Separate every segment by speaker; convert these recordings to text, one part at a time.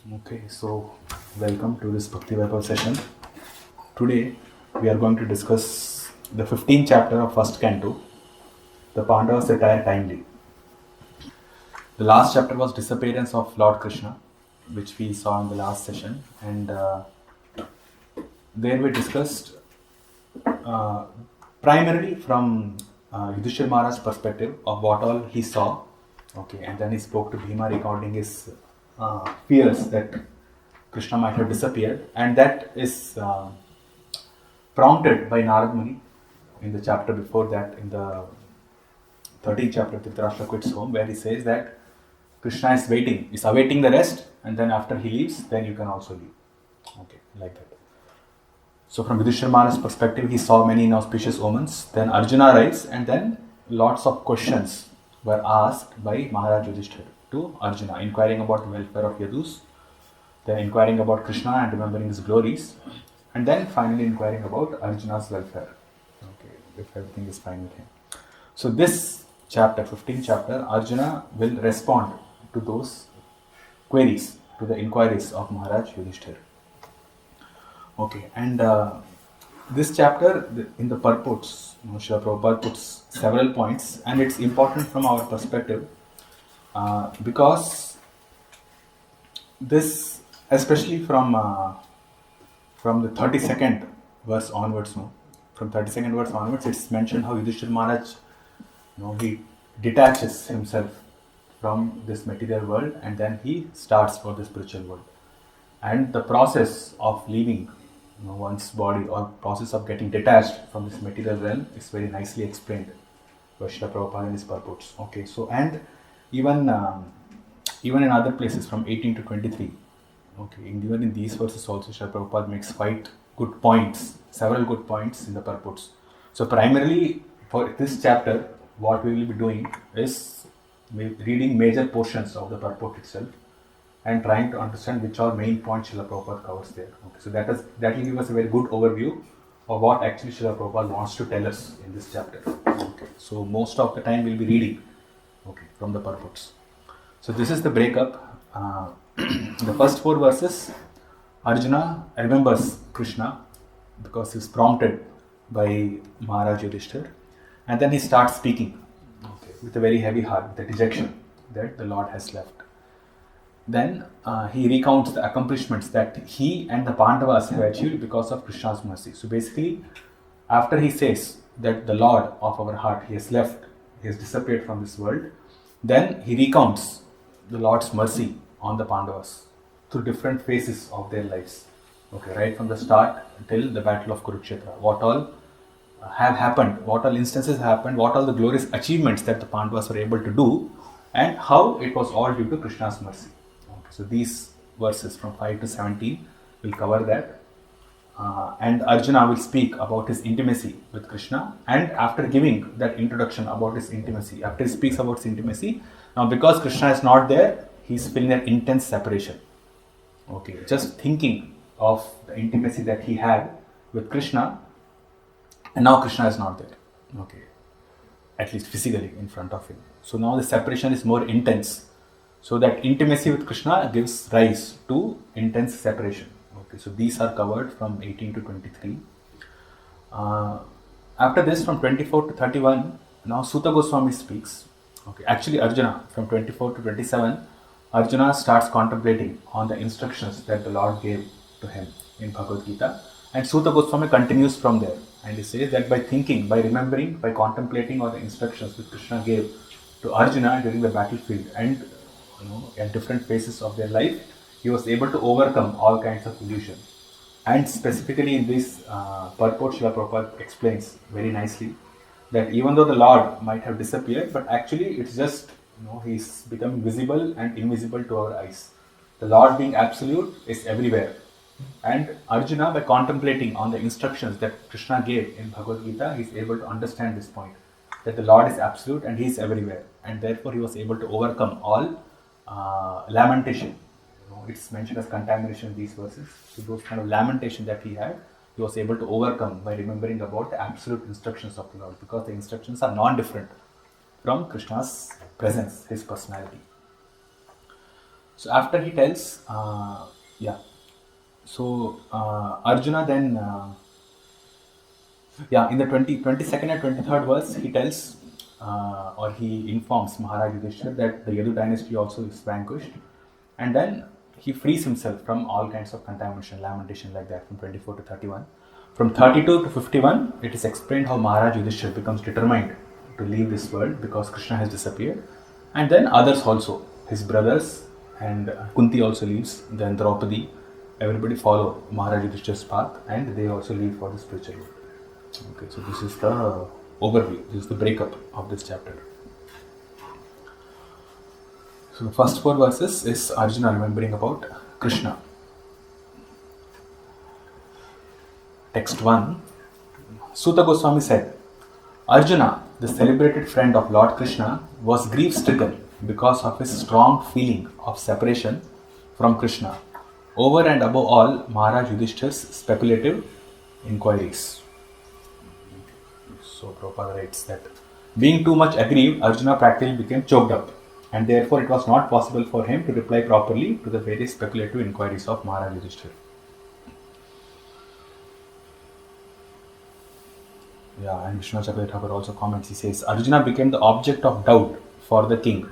Speaker 1: Okay, so welcome to this Bhakti Vaibhav session. Today we are going to discuss the 15th chapter of first canto, the Pandavas retire timely. The last chapter was disappearance of Lord Krishna, which we saw in the last session, and there we discussed uh, primarily from Yudhishthir Maharaj's perspective of what all he saw. Okay, and then he spoke to Bhima regarding his fears that Krishna might have disappeared, and that is prompted by Narad Muni in the chapter before that, in the 13th chapter, Dhritarashtra quits home, where he says that Krishna is waiting, is awaiting the rest, and then after he leaves, then you can also leave. Okay, like that. So from Yudhishthira Maharaj's perspective, he saw many inauspicious omens. Then Arjuna arrives, and then lots of questions were asked by Maharaj Yudhishthira to Arjuna, inquiring about the welfare of Yadus, then inquiring about Krishna and remembering his glories, and then finally inquiring about Arjuna's welfare. Okay, if everything is fine with him. So this chapter, 15th chapter, Arjuna will respond to those queries, to the inquiries of Maharaj Yudhishthira. Okay, and this chapter in the purports, Srila Prabhupada puts several points, and it's important from our perspective because this, especially from the 32nd verse onwards, no, from 32nd verse onwards, it's mentioned how Yudhishthira Maharaj, he detaches himself from this material world, and then he starts for the spiritual world, and the process of leaving one's body, or process of getting detached from this material realm, is very nicely explained by Srila Prabhupada in his purports. Okay, so and even even in other places from 18 to 23, okay, even in these verses also Srila Prabhupada makes quite good points, several good points in the purports. So primarily for this chapter, what we will be doing is reading major portions of the purport itself and trying to understand which are main points Srila Prabhupada covers there. Okay, so that will give us a very good overview of what actually Srila Prabhupada wants to tell us in this chapter. Okay, so most of the time we'll be reading, okay, from the purports. So this is the breakup. The first 4 verses, Arjuna remembers Krishna because he's prompted by Maharaj Yudhishthira, and then he starts speaking, okay, with a very heavy heart, with a dejection that the Lord has left. Then he recounts the accomplishments that he and the Pandavas have achieved because of Krishna's mercy. So basically, after he says that the Lord of our heart, he has left, he has disappeared from this world, then he recounts the Lord's mercy on the Pandavas through different phases of their lives. Okay, right from the start till the battle of Kurukshetra. What all have happened, what all instances happened, what all the glorious achievements that the Pandavas were able to do, and how it was all due to Krishna's mercy. So these verses from 5 to 17 will cover that. And Arjuna will speak about his intimacy with Krishna. And after giving that introduction about his intimacy, after he speaks about his intimacy, now because Krishna is not there, he's feeling an intense separation. Okay, just thinking of the intimacy that he had with Krishna, and now Krishna is not there. Okay, at least physically in front of him. So now the separation is more intense. So that intimacy with Krishna gives rise to intense separation. Okay, so these are covered from 18 to 23. After this, from 24 to 31, now Suta Goswami speaks. Okay, actually Arjuna, from 24 to 27, Arjuna starts contemplating on the instructions that the Lord gave to him in Bhagavad Gita, and Suta Goswami continues from there, and he says that by thinking, by remembering, by contemplating on the instructions that Krishna gave to Arjuna during the battlefield, and at different phases of their life, he was able to overcome all kinds of illusion. And specifically in this purport, Srila Prabhupada explains very nicely that even though the Lord might have disappeared, but actually it's just, he's becoming visible and invisible to our eyes. The Lord being absolute is everywhere. And Arjuna, by contemplating on the instructions that Krishna gave in Bhagavad Gita, he's able to understand this point, that the Lord is absolute and he is everywhere. And therefore he was able to overcome all lamentation. It's mentioned as contamination in these verses. So those kind of lamentation that he had, he was able to overcome by remembering about the absolute instructions of the Lord, because the instructions are non-different from Krishna's presence, his personality. So after he tells, yeah. So Arjuna then, in the 22nd and 23rd verse, he tells or he informs Maharaj Yudhishthir that the Yadu dynasty also is vanquished, and then he frees himself from all kinds of contamination, lamentation like that from 24 to 31. From 32 to 51, it is explained how Maharaj Yudhishthir becomes determined to leave this world because Krishna has disappeared, and then others also, his brothers and Kunti also leaves, then Draupadi, everybody follow Maharaj Yudhishthir's path and they also leave for the spiritual world. Okay, so this is the overview, this is the breakup of this chapter. So the first 4 verses is Arjuna remembering about Krishna. Text 1. Suta Goswami said, Arjuna, the celebrated friend of Lord Krishna, was grief-stricken because of his strong feeling of separation from Krishna, over and above all Maharaj Yudhishthir's speculative inquiries. So Prabhupada writes that being too much aggrieved, Arjuna practically became choked up, and therefore it was not possible for him to reply properly to the various speculative inquiries of Maharaj Yudhishthir. Yeah, and Vishnu Chakravarti Thakur also comments, he says, Arjuna became the object of doubt for the king.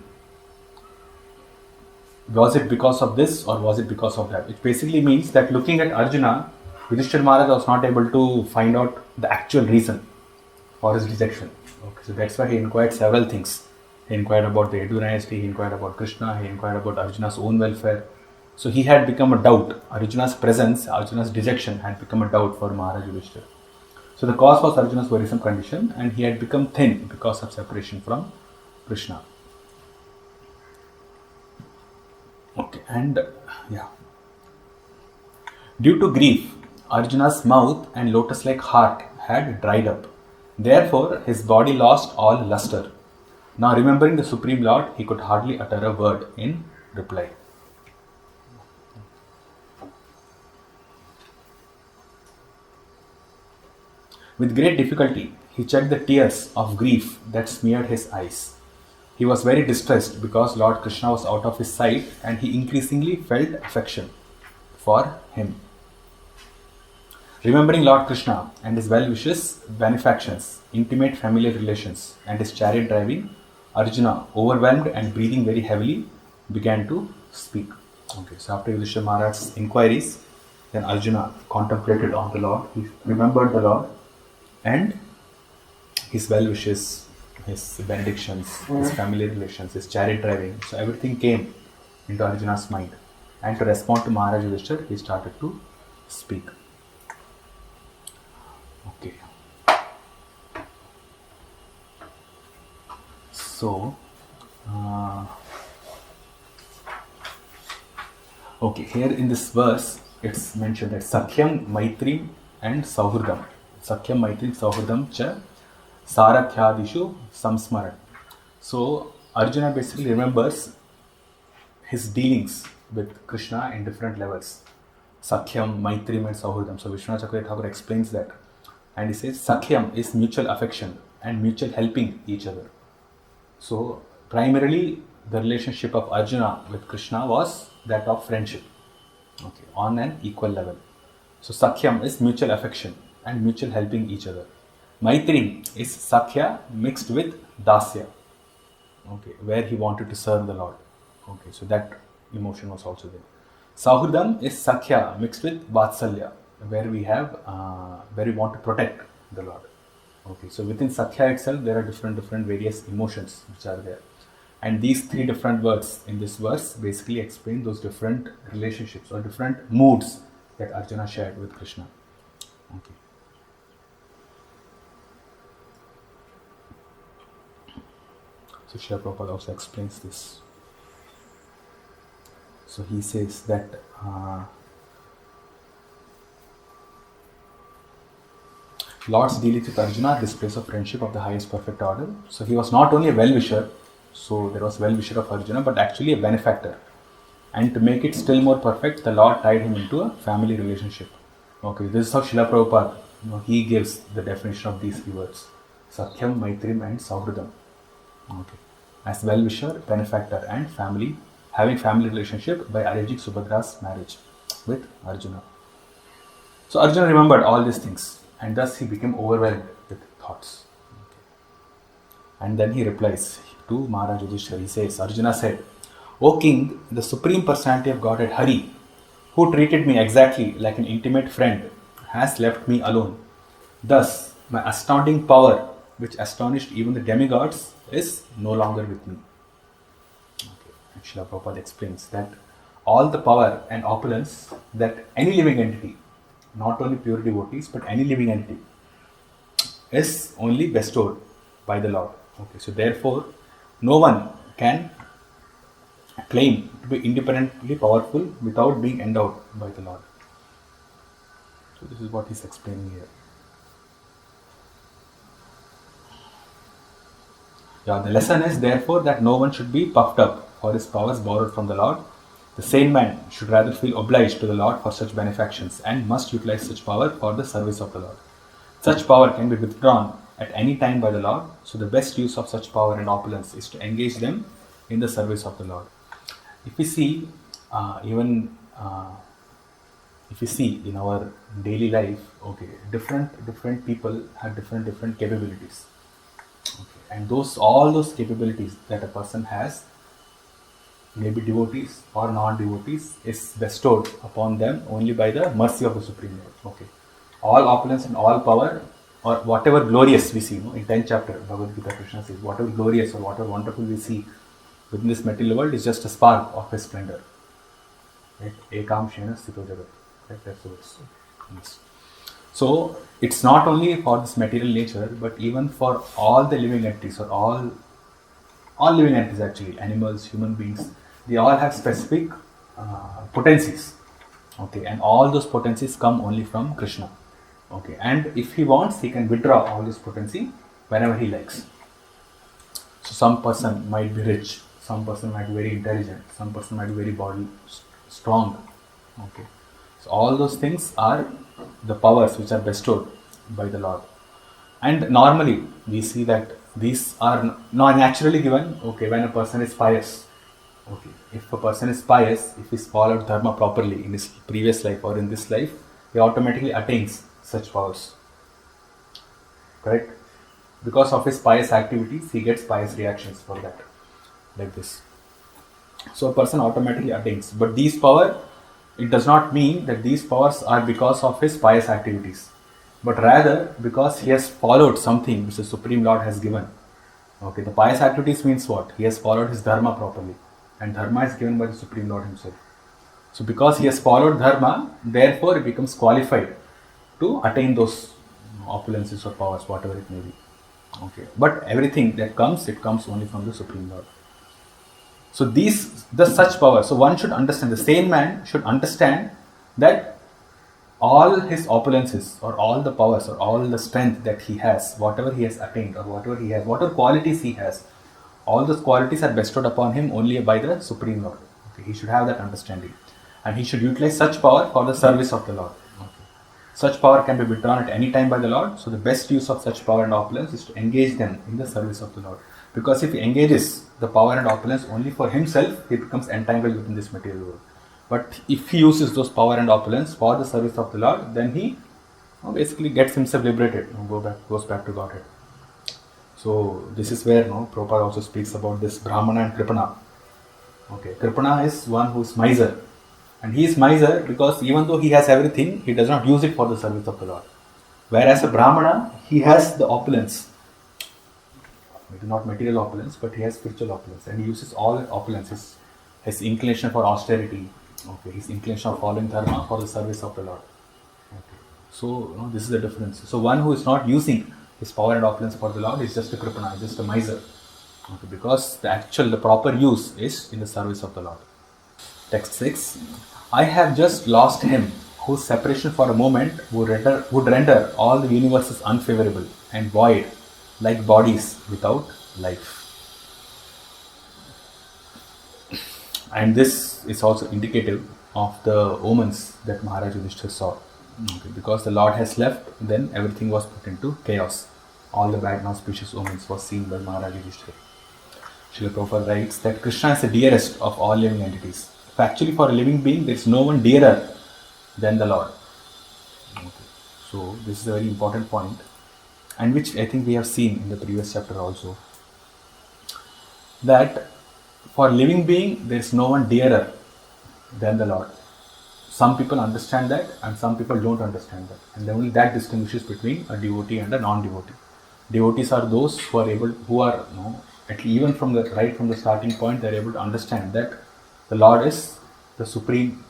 Speaker 1: Was it because of this or was it because of that? It basically means that looking at Arjuna, Yudhishthir Maharaj was not able to find out the actual reason for his rejection. Okay, so that's why he inquired several things. He inquired about the Yadu dynasty, he inquired about Krishna, he inquired about Arjuna's own welfare. So he had become a doubt. Arjuna's presence, Arjuna's dejection had become a doubt for Maharaj Yudhishthir. So the cause was Arjuna's worrisome condition, and he had become thin because of separation from Krishna. Okay, and due to grief, Arjuna's mouth and lotus-like heart had dried up. Therefore, his body lost all luster. Now, remembering the Supreme Lord, he could hardly utter a word in reply. With great difficulty, he checked the tears of grief that smeared his eyes. He was very distressed because Lord Krishna was out of his sight and he increasingly felt affection for him. Remembering Lord Krishna and his well-wishes, benefactions, intimate familiar relations and his chariot driving, Arjuna, overwhelmed and breathing very heavily, began to speak. Okay, so after Yudhishthira Maharaj's inquiries, then Arjuna contemplated on the Lord, he remembered the Lord and his well-wishes, his benedictions, his family relations, his chariot driving. So everything came into Arjuna's mind. And to respond to Maharaj Yudhishthira, he started to speak. Okay. So, here in this verse, it's mentioned that Sakhyam, Maitrim and Sauhridam. Sakhyam, Maitrim, Sauhridam cha Sarathyadishu Samsmaran. So Arjuna basically remembers his dealings with Krishna in different levels. Sakhyam, Maitrim and Sauhridam. So Vishnu Chakravarti Thakur explains that. And he says Sakhyam is mutual affection and mutual helping each other. So primarily the relationship of Arjuna with Krishna was that of friendship. Okay, on an equal level. So Sakhyam is mutual affection and mutual helping each other. Maitri is Sakhya mixed with Dasya, okay, where he wanted to serve the Lord. Okay, so that emotion was also there. Sauhridam is Sakhya mixed with Vatsalya, where we want to protect the Lord. Okay, so within Sakhya itself, there are different various emotions which are there. And these 3 different words in this verse basically explain those different relationships or different moods that Arjuna shared with Krishna. Okay. So Srila Prabhupada also explains this. So he says that Lord's dealings with Arjuna displays of friendship of the highest perfect order. So he was not only a well-wisher, so there was well-wisher of Arjuna, but actually a benefactor. And to make it still more perfect, the Lord tied him into a family relationship. Okay, this is how Srila Prabhupada, he gives the definition of these 3 words. Sakhyam, Maitrim and Sauhridam. Okay. As well-wisher, benefactor and family having family relationship by arranging Subhadra's marriage with Arjuna. So Arjuna remembered all these things, and thus he became overwhelmed with thoughts. And then he replies to Maharaj Yudhishthira. He says, Arjuna said, O king, the supreme personality of Godhead Hari, who treated me exactly like an intimate friend, has left me alone. Thus, my astounding power, which astonished even the demigods, is no longer with me. Okay. And Srila Prabhupada explains that all the power and opulence that any living entity, not only pure devotees, but any living entity, is only bestowed by the Lord. Okay, so therefore, no one can claim to be independently powerful without being endowed by the Lord. So this is what he's explaining here. Yeah, the lesson is therefore that no one should be puffed up for his powers borrowed from the Lord. The sane man should rather feel obliged to the Lord for such benefactions and must utilize such power for the service of the Lord. Such power can be withdrawn at any time by the Lord, so the best use of such power and opulence is to engage them in the service of the Lord. If we see, if we see in our daily life, okay, different people have different capabilities, okay, and all those capabilities that a person has, maybe devotees or non-devotees, is bestowed upon them only by the mercy of the Supreme Lord. Okay, all opulence and all power, or whatever glorious we see, in 10th chapter Bhagavad Gita, Krishna says, whatever glorious or whatever wonderful we see within this material world is just a spark of his splendor. Right? Ekam Shena Sthito Jagat. Right? That's the words. Yes. So it's not only for this material nature, but even for all the living entities, or all living entities actually, animals, human beings, they all have specific potencies. Okay, and all those potencies come only from Krishna. Okay, and if he wants, he can withdraw all this potency whenever he likes. So some person might be rich, some person might be very intelligent, some person might be very body strong. Okay, so all those things are the powers which are bestowed by the Lord. And normally we see that these are not naturally given. Okay, when a person is pious. Okay, if a person is pious, if he's followed dharma properly in his previous life or in this life, he automatically attains such powers. Correct? Because of his pious activities, he gets pious reactions for that. Like this. So a person automatically attains. But these power, it does not mean that these powers are because of his pious activities, but rather because he has followed something which the Supreme Lord has given. Okay, the pious activities means what? He has followed his dharma properly, and dharma is given by the Supreme Lord himself. So because he has followed dharma, therefore he becomes qualified to attain those opulences or powers, whatever it may be. Okay, but everything that comes, it comes only from the Supreme Lord. So such power. So one should understand, the sane man should understand that all his opulences, or all the powers, or all the strength that he has, whatever he has attained, or whatever he has, whatever qualities he has, all those qualities are bestowed upon him only by the Supreme Lord. Okay, he should have that understanding, and he should utilize such power for the service of the Lord. Okay. Such power can be withdrawn at any time by the Lord. So the best use of such power and opulence is to engage them in the service of the Lord. Because if he engages the power and opulence only for himself, he becomes entangled within this material world. But if he uses those power and opulence for the service of the Lord, then he basically gets himself liberated, goes back to Godhead. So this is where Prabhupada also speaks about this Brahmana and Kripana. Okay, Kripana is one who is miser, and he is miser because even though he has everything, he does not use it for the service of the Lord. Whereas a Brahmana, he has the opulence. It is not material opulence, but he has spiritual opulence, and he uses all that opulence, his inclination for austerity, okay, his inclination of following dharma for the service of the Lord. Okay. So this is the difference. So one who is not using his power and opulence for the Lord is just a kripana, just a miser. Okay, because the proper use is in the service of the Lord. Text 6. I have just lost him whose separation for a moment would render all the universes unfavorable and void, like bodies without life. And this is also indicative of the omens that Maharaj Yudhishthira saw. Okay, because the Lord has left, then everything was put into chaos. All the bad and auspicious omens was seen by Maharaj Yudhishthira. Srila Prabhupada writes that Krishna is the dearest of all living entities. Actually, for a living being, there is no one dearer than the Lord. Okay. So, this is a very important point, and which I think we have seen in the previous chapter also. That for a living being, there is no one dearer than the Lord. Some people understand that, and some people don't understand that, and only that distinguishes between a devotee and a non-devotee. Devotees are those who are able, who are, even from the right from the starting point, they are able to understand that the Lord is the supreme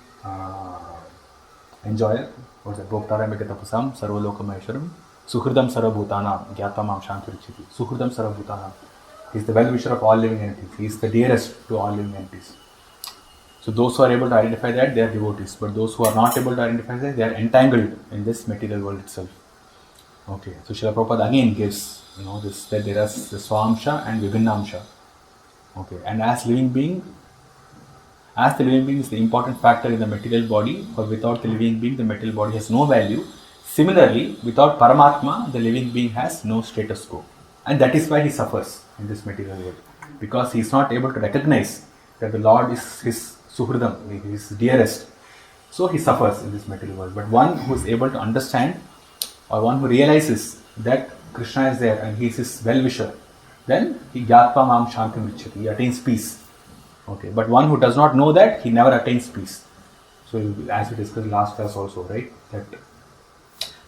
Speaker 1: enjoyer. What is that? Bhoktaram ekatapasam sarvalokamaheshwaram suhridam sarvabhutanam gyattamam shantiricchiti. Suhridam sarvabhutanam. He is the well-wisher of all living entities. He is the dearest to all living entities. So those who are able to identify that, they are devotees. But those who are not able to identify that, they are entangled in this material world itself. Okay, so Srila Prabhupada again gives, this, that there is the Swamsha and Vibhinnamsha. Okay, and as the living being is the important factor in the material body, for without the living being, the material body has no value. Similarly, without Paramatma, the living being has no status quo. And that is why he suffers in this material world. Because he is not able to recognize that the Lord is his Suhridam, his dearest. So he suffers in this material world. But one who is able to understand, or one who realizes that Krishna is there and he is his well-wisher, then he gyatva mam shantim richati, he attains peace. Okay, but one who does not know that, he never attains peace. So as we discussed last class also, right, that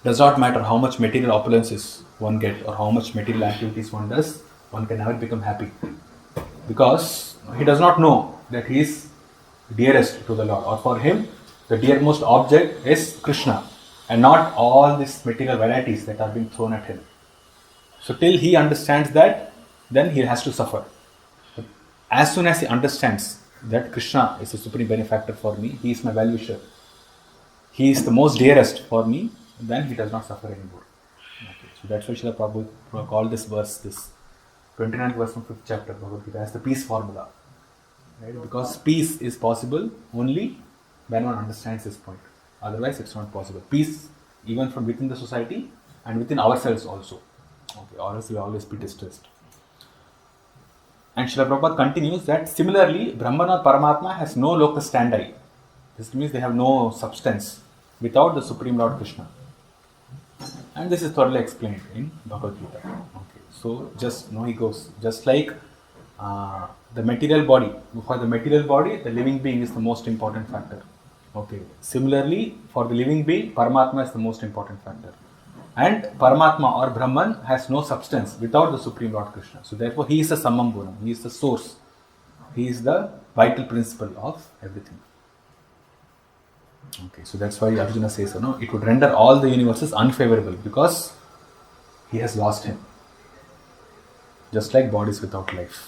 Speaker 1: does not matter how much material opulences one gets or how much material activities one does, one can never become happy. Because he does not know that he is dearest to the Lord, or for him the dearmost object is Krishna and not all these material varieties that are being thrown at him. So till he understands that, then he has to suffer. But as soon as he understands that Krishna is the supreme benefactor for me, he is my well-wisher, he is the most dearest for me, then he does not suffer anymore. Okay. So that's why Srila Prabhupada called this verse, this 29th verse from 5th chapter Bhagavad Gita, as the peace formula. Right? Because peace is possible only when one understands this point. Otherwise, it's not possible. Peace, even from within the society and within ourselves also. Okay, or else we will always be distressed. And Srila Prabhupada continues that similarly, Brahman or Paramatma has no locus standi. This means they have no substance without the Supreme Lord Krishna. And this is thoroughly explained in Bhagavad Gita. Okay, so he goes, just like the material body. For the material body, the living being is the most important factor. Okay. Similarly, for the living being, Paramatma is the most important factor. And Paramatma or Brahman has no substance without the Supreme Lord Krishna. So therefore, he is the Sammam Gunam. He is the source. He is the vital principle of everything. Okay. So that's why Arjuna says, it would render all the universes unfavorable because he has lost him. Just like bodies without life.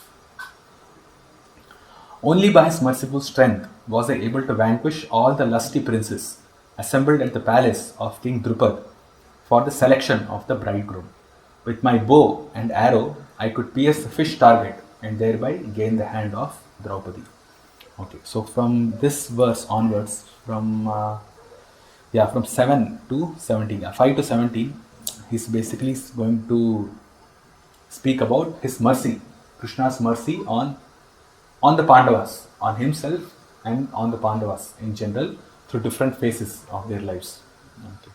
Speaker 1: Only by his merciful strength was I able to vanquish all the lusty princes assembled at the palace of King Drupad for the selection of the bridegroom. With my bow and arrow, I could pierce the fish target and thereby gain the hand of Draupadi. Okay, so from this verse onwards, from 7 to 17, 5 to 17, he's basically going to speak about his mercy, Krishna's mercy on the Pandavas, on himself and on the Pandavas in general through different phases of their lives. Okay.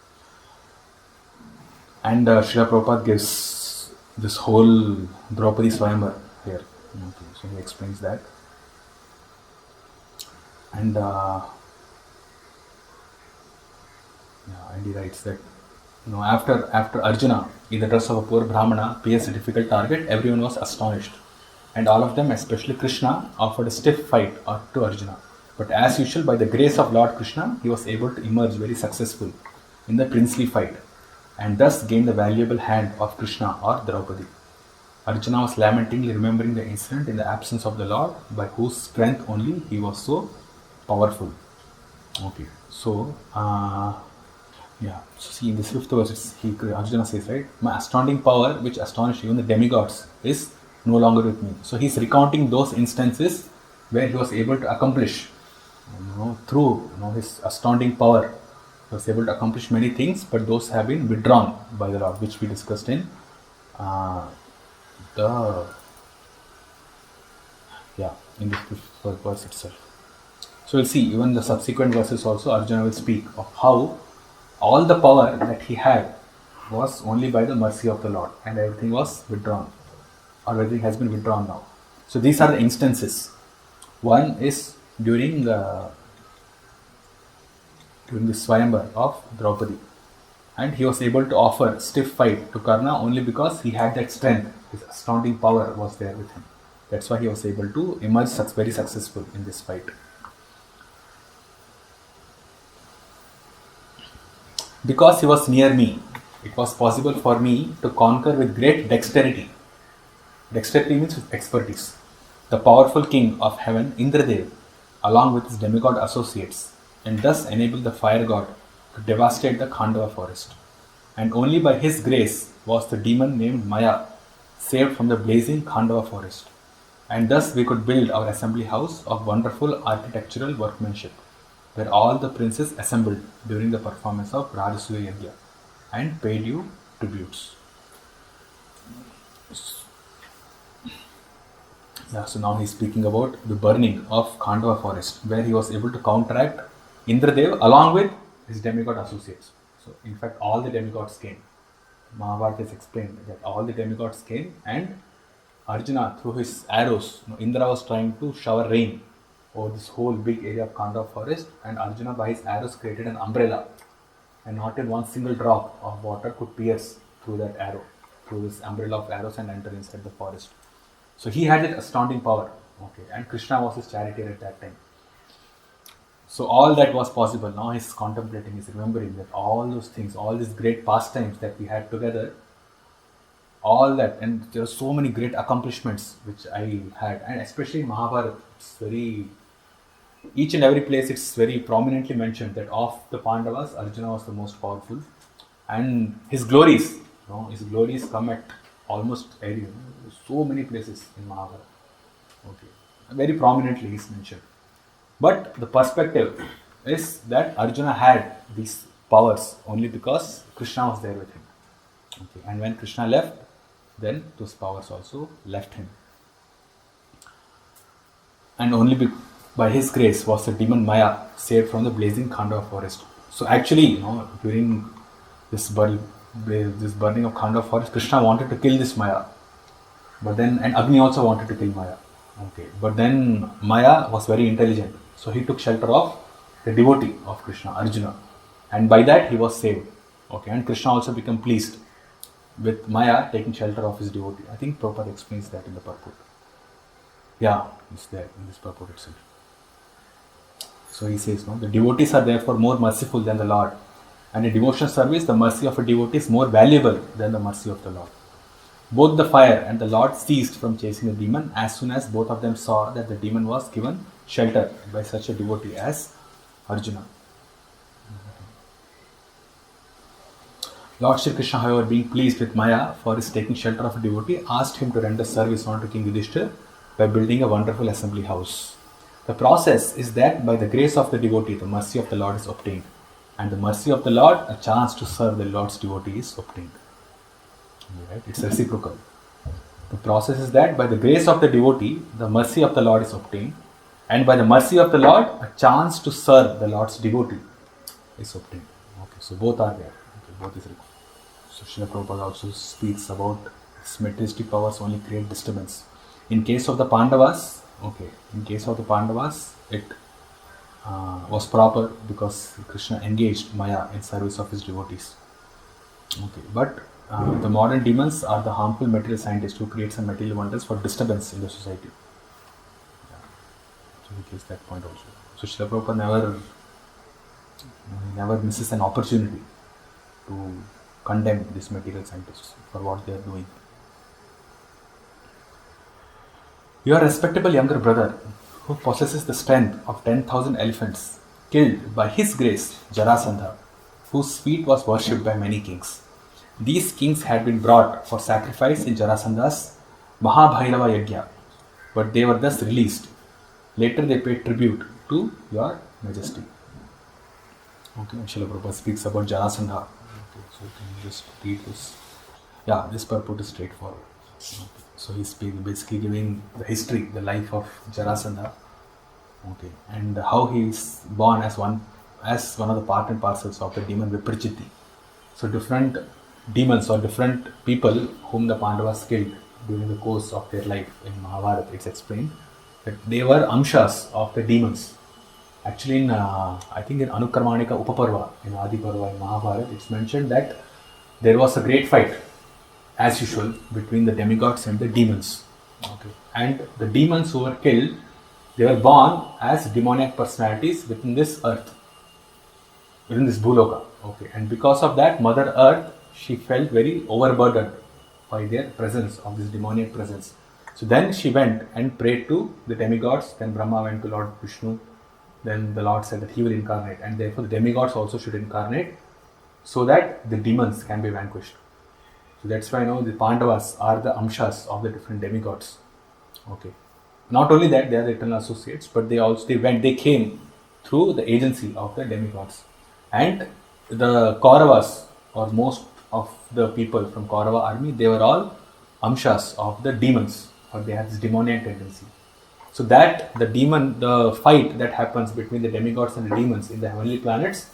Speaker 1: And Srila Prabhupada gives this whole Draupadi Swayamvar here. Okay. So he explains that. And he writes that after Arjuna, in the dress of a poor Brahmana, pierced a difficult target, everyone was astonished. And all of them, especially Krishna, offered a stiff fight to Arjuna. But as usual, by the grace of Lord Krishna, he was able to emerge very successful in the princely fight and thus gained the valuable hand of Krishna or Draupadi. Arjuna was lamentingly remembering the incident in the absence of the Lord, by whose strength only he was so powerful. Okay, so so see in this 5th verse, Arjuna says, right, my astounding power, which astonished even the demigods, is no longer with me. So he's recounting those instances where he was able to accomplish, through his astounding power, he was able to accomplish many things, but those have been withdrawn by the Lord, which we discussed in the in this verse itself. So we'll see, even the subsequent verses also, Arjuna will speak of how all the power that he had was only by the mercy of the Lord, and everything was withdrawn, or everything has been withdrawn now. So these are the instances. One is during the Swayamvar of Draupadi, and he was able to offer stiff fight to Karna only because he had that strength. His astounding power was there with him. That's why he was able to emerge very successful in this fight. Because he was near me, it was possible for me to conquer with great dexterity. Dexterity means with expertise. The powerful king of heaven, Indradev, along with his demigod associates, and thus enable the fire god to devastate the Khandava forest. And only by his grace was the demon named Maya saved from the blazing Khandava forest. And thus we could build our assembly house of wonderful architectural workmanship, where all the princes assembled during the performance of Rajasuya Yajna and paid you tributes. Yeah, so now he's speaking about the burning of Khandava forest, where he was able to counteract Indradev along with his demigod associates. So, in fact, all the demigods came. Mahabharata is explained that all the demigods came, and Arjuna, through his arrows, Indra was trying to shower rain over this whole big area of Khandava forest, and Arjuna, by his arrows, created an umbrella, and not in one single drop of water could pierce through that arrow, through this umbrella of arrows, and enter inside the forest. So he had that astounding power. Okay, and Krishna was his charioteer at that time. So all that was possible. Now he's contemplating, he's remembering that all those things, all these great pastimes that we had together, all that, and there are so many great accomplishments which I had, and especially in Mahabharata, it's very, each and every place it's very prominently mentioned that of the Pandavas, Arjuna was the most powerful, and his glories, his glories come at almost every, so many places in Mahabharata. Okay, very prominently he's mentioned. But the perspective is that Arjuna had these powers only because Krishna was there with him. Okay. And when Krishna left, then those powers also left him. And only by his grace was the demon Maya saved from the blazing Khandava forest. So actually, during this burning of Khandava forest, Krishna wanted to kill this Maya. But then, and Agni also wanted to kill Maya. Okay. But then Maya was very intelligent. So he took shelter of the devotee of Krishna, Arjuna. And by that he was saved. Okay. And Krishna also became pleased with Maya taking shelter of his devotee. I think Prabhupada explains that in the purport. Yeah, it's there in this purport itself. So he says, the devotees are therefore more merciful than the Lord. And in devotional service, the mercy of a devotee is more valuable than the mercy of the Lord. Both the fire and the Lord ceased from chasing the demon as soon as both of them saw that the demon was given shelter by such a devotee as Arjuna. Lord Shri Krishna, however, being pleased with Maya for his taking shelter of a devotee, asked him to render service unto King Yudhishthira by building a wonderful assembly house. The process is that by the grace of the devotee, the mercy of the Lord is obtained, and the mercy of the Lord, a chance to serve the Lord's devotee, is obtained. Right? It's reciprocal. The process is that by the grace of the devotee, the mercy of the Lord is obtained, and by the mercy of the Lord, a chance to serve the Lord's devotee is obtained. Okay, so both are there. Okay, both is required. So Srila Prabhupada also speaks about this materialistic powers only create disturbance. In case of the Pandavas, it was proper because Krishna engaged Maya in service of his devotees. Okay, but the modern demons are the harmful material scientists who create some material wonders for disturbance in the society. Yeah. So he gives that point also. So Srila Prabhupada never misses an opportunity to condemn these material scientists for what they are doing. Your respectable younger brother, who possesses the strength of 10,000 elephants, killed by his grace Jarasandha, whose feet was worshipped by many kings. These kings had been brought for sacrifice in Jarasandha's Mahabhairava Yajna, but they were thus released. Later they paid tribute to your majesty. Okay, Srila Prabhupada speaks about Jarasandha. Okay, so you can just read this. Yeah, this purport is straightforward. So he's basically giving the history, the life of Jarasandha. Okay, and how he is born as one of the part and parcels of the demon Viprachiti. So different demons or different people whom the Pandavas killed during the course of their life in Mahabharata, it's explained that they were amshas of the demons. Actually, I think in Anukarmanika Upaparva, in Adi Parva in Mahabharata, it's mentioned that there was a great fight, as usual, between the demigods and the demons. Okay. And the demons who were killed, they were born as demoniac personalities within this earth, within this Bhuloka. Okay. And because of that, Mother Earth, she felt very overburdened by their presence, of this demoniac presence. So then she went and prayed to the demigods. Then Brahma went to Lord Vishnu. Then the Lord said that he will incarnate, and therefore the demigods also should incarnate, so that the demons can be vanquished. So that's why the Pandavas are the amshas of the different demigods. Okay. Not only that, they are the eternal associates, but they came through the agency of the demigods. And the Kauravas, or most of the people from Kaurava army, they were all amshas of the demons, or they had this demoniac tendency. So that the fight that happens between the demigods and the demons in the heavenly planets,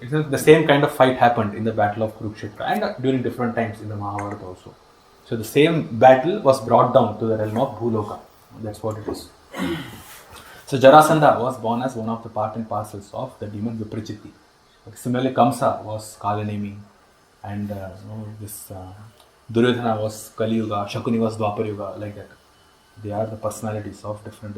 Speaker 1: the same kind of fight happened in the battle of Kurukshetra and during different times in the Mahabharata also. So the same battle was brought down to the realm of Bhuloka. That's what it is. So Jarasandha was born as one of the part and parcels of the demon Viprachiti. Similarly, Kamsa was Kalanemi, and this Duryodhana was Kali Yuga, Shakuni was Dwapar Yuga, like that. They are the personalities of different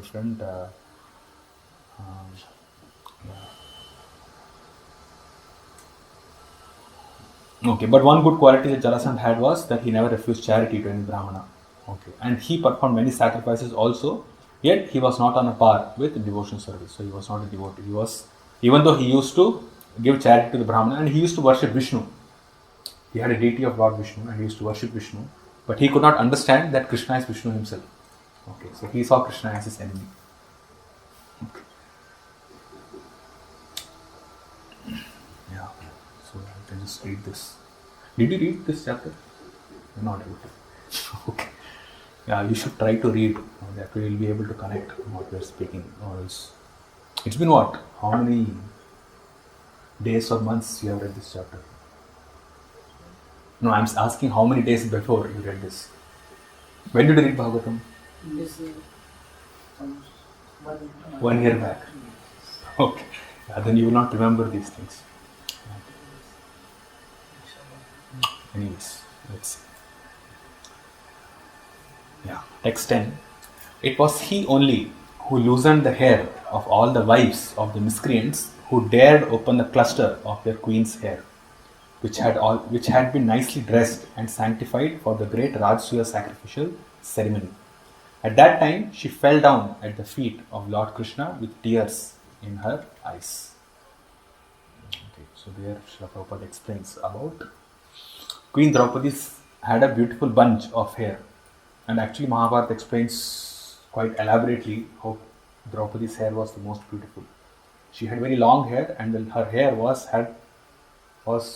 Speaker 1: Okay, but one good quality that Jarasandha had was that he never refused charity to any Brahmana. Okay, and he performed many sacrifices also, yet he was not on a par with devotion service. So he was not a devotee. He was, even though he used to give charity to the Brahmana and he used to worship Vishnu. He had a deity of Lord Vishnu and he used to worship Vishnu, but he could not understand that Krishna is Vishnu himself. Okay, so he saw Krishna as his enemy. Okay. Yeah, so I can just read this. Did you read this chapter? You're not able to. Okay. Yeah, you should try to read. That way you'll be able to connect what we're speaking. Or else, it's been what? How many days or months you have read this chapter? No, I'm asking how many days before you read this. When did you read Bhagavatam?
Speaker 2: This is
Speaker 1: 1 year back. Okay. Yeah, then you will not remember these things. Anyways, let's see. Yeah, text 10. It was he only who loosened the hair of all the wives of the miscreants who dared open the cluster of their queen's hair, which had been nicely dressed and sanctified for the great Rajasuya sacrificial ceremony. At that time, she fell down at the feet of Lord Krishna with tears in her eyes. Okay, so there Srila Prabhupada explains about Queen Draupadi had a beautiful bunch of hair, and actually Mahabharata explains quite elaborately how Draupadi's hair was the most beautiful. She had very long hair, and her hair was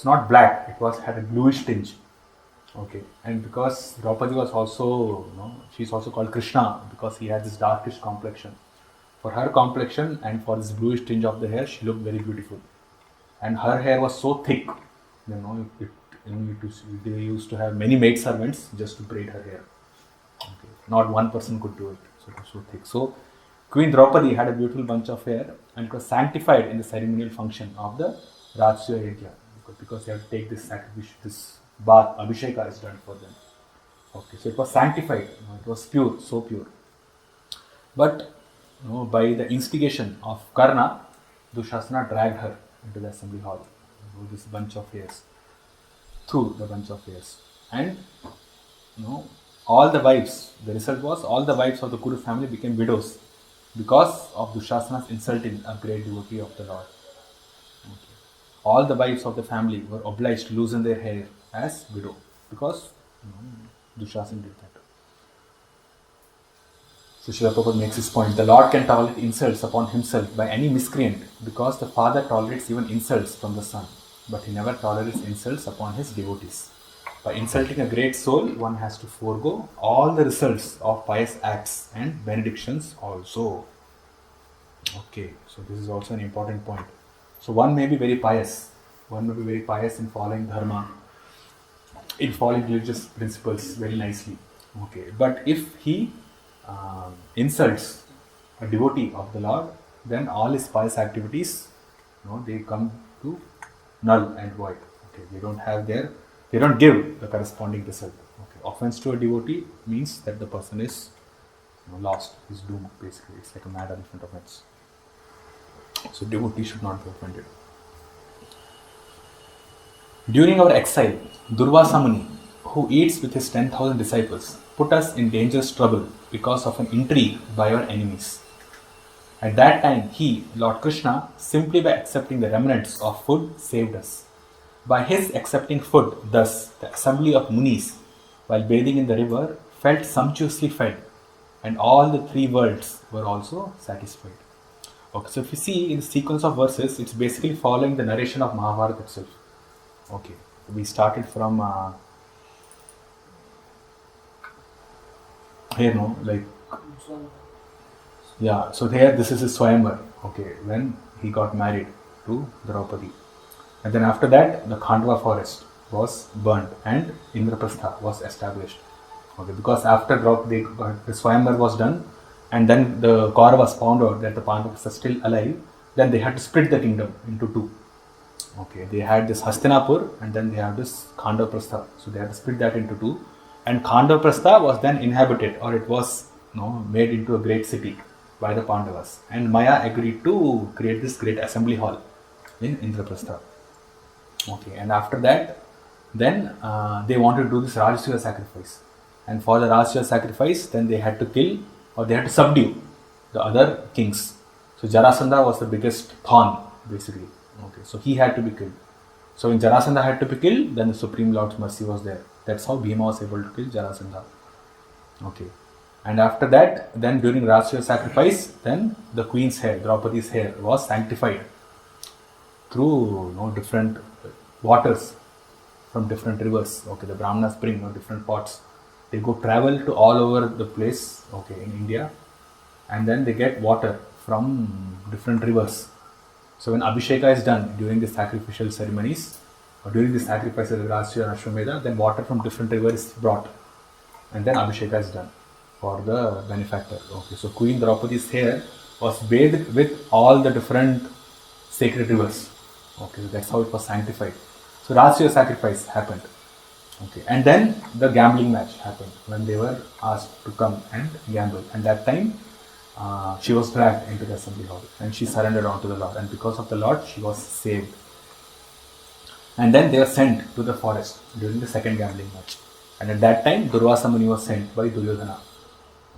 Speaker 1: not black; it had a bluish tinge. Okay, and because Draupadi was also, she's also called Krishna because he had this darkish complexion. For her complexion and for this bluish tinge of the hair, she looked very beautiful. And her hair was so thick, they used to have many maidservants just to braid her hair. Okay. Not one person could do it, so it was so thick. So Queen Draupadi had a beautiful bunch of hair, and it was sanctified in the ceremonial function of the Rajasuya Yajna, because they have to take this sacrifice, this bath, Abhisheka is done for them. Okay, so it was sanctified, it was pure, so pure. But by the instigation of Karna, Dushasana dragged her into the assembly hall with this bunch of hairs, through the bunch of hairs. And all the wives, the result was all the wives of the Kuru family became widows because of Dushasana's insulting a great devotee of the Lord. Okay. All the wives of the family were obliged to loosen their hair as widow because Dushasana did that. So Srila Prabhupada makes this point. The Lord can tolerate insults upon himself by any miscreant because the father tolerates even insults from the son, but he never tolerates insults upon his devotees. By insulting a great soul, one has to forego all the results of pious acts and benedictions also. Okay, so this is also an important point. So one may be very pious. One may be very pious in following dharma, in following religious principles very nicely. Okay, but if he insults a devotee of the Lord, then all his pious activities, they come to null and void. Okay, they don't give the corresponding result. Okay, offense to a devotee means that the person is lost, is doomed. Basically, it's like a mad elephant offense. So devotee should not be offended. During our exile, Durvasa Muni, who eats with his 10,000 disciples, put us in dangerous trouble because of an intrigue by our enemies. At that time, he, Lord Krishna, simply by accepting the remnants of food, saved us. By his accepting food, thus, the assembly of Munis, while bathing in the river, felt sumptuously fed, and all the three worlds were also satisfied. Okay, so if you see in the sequence of verses, it's basically following the narration of Mahabharata itself. Okay, we started from here, no, like, yeah, so here this is his Swayamvar, okay, when he got married to Draupadi. And then after that, the Khandwa forest was burnt and Indraprastha was established. Okay, because after Draupadi, the Swayamvar was done, and then the Kauravas found out that the Pandavas are still alive, then they had to split the kingdom into two. Okay, they had this Hastinapur and then they have this Khandwaprastha. So they had to split that into two. And Khandwaprastha was then inhabited, or it was made into a great city by the Pandavas. And Maya agreed to create this great assembly hall in Indraprastha. Okay, and after that, then they wanted to do this Rajasuya sacrifice. And for the Rajasuya sacrifice, then they had to kill, or they had to subdue the other kings. So Jarasandha was the biggest thorn, basically. Okay, so he had to be killed. So when Jarasandha had to be killed, then the Supreme Lord's mercy was there. That's how Bhima was able to kill Jarasandha. Okay, and after that, then during Rajasuya sacrifice, then the queen's hair, Draupadi's hair, was sanctified through different waters from different rivers. Okay, the Brahmanas bring different pots. They go travel to all over the place. Okay, in India, and then they get water from different rivers. So when Abhisheka is done during the sacrificial ceremonies, or during the sacrifices of Rajasuya and Ashwamedha, then water from different rivers is brought, and then Abhisheka is done for the benefactor. Okay, so Queen Draupadi's hair was bathed with all the different sacred rivers. Okay, so that's how it was sanctified. So Rajasuya sacrifice happened. Okay, and then the gambling match happened when they were asked to come and gamble, and that time she was dragged into the assembly hall and she surrendered unto the Lord, and because of the Lord she was saved. And then they were sent to the forest during the second gambling match, and at that time Durvasa Muni was sent by Duryodhana.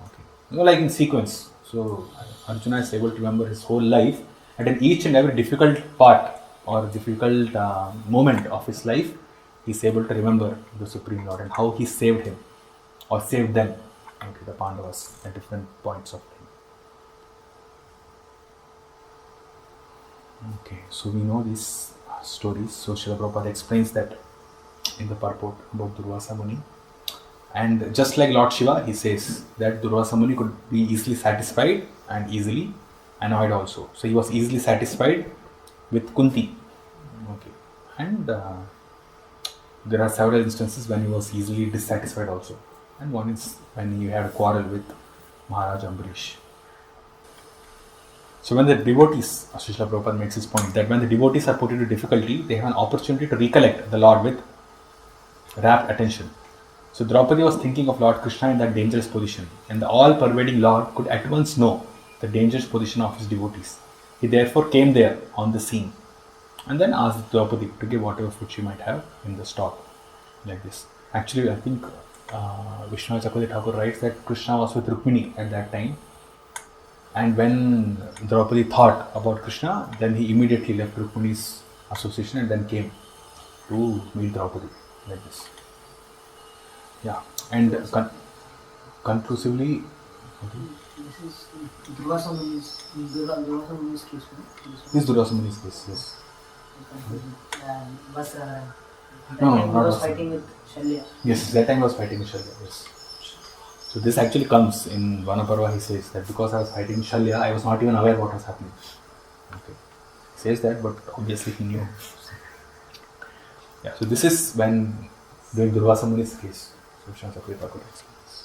Speaker 1: Okay, like in sequence. So Arjuna is able to remember his whole life, and in each and every difficult part or difficult moment of his life, he is able to remember the Supreme Lord and how he saved him or saved them. Okay, the Pandavas at different points of time. Okay, so we know these stories. So Srila Prabhupada explains that in the purport about Durvasa Muni. And just like Lord Shiva, he says that Durvasa Muni could be easily satisfied and easily annoyed also. So he was easily satisfied with Kunti. Okay, and there are several instances when he was easily dissatisfied also. And one is when he had a quarrel with Maharaj Ambarish. So when the devotees, Srila Prabhupada makes his point that when the devotees are put into difficulty, they have an opportunity to recollect the Lord with rapt attention. So Draupadi was thinking of Lord Krishna in that dangerous position, and the all-pervading Lord could at once know the dangerous position of his devotees. He therefore came there on the scene and then asked Draupadi to give whatever food she might have in the stock, like this. Actually, I think Vishnu Chakravarti Thakur writes that Krishna was with Rukmini at that time. And when Draupadi thought about Krishna, then he immediately left Rukmini's association and then came to meet Draupadi, like this. Yeah, and conclusively,
Speaker 2: this is Durvasa Muni's case,
Speaker 1: this is Durvasa Muni's case, yes.
Speaker 2: But
Speaker 1: No,
Speaker 2: That time he
Speaker 1: not
Speaker 2: was
Speaker 1: Vasant.
Speaker 2: fighting with Shalya.
Speaker 1: Yes, that time I was fighting Shalya. Yes. So this actually comes in Vanaparva. He says that because I was fighting Shalya, I was not even aware what was happening. Okay. He says that, but obviously he knew. Yeah. So this is when during Durvasa Muni's case. So Srila Sakri Thakur explains.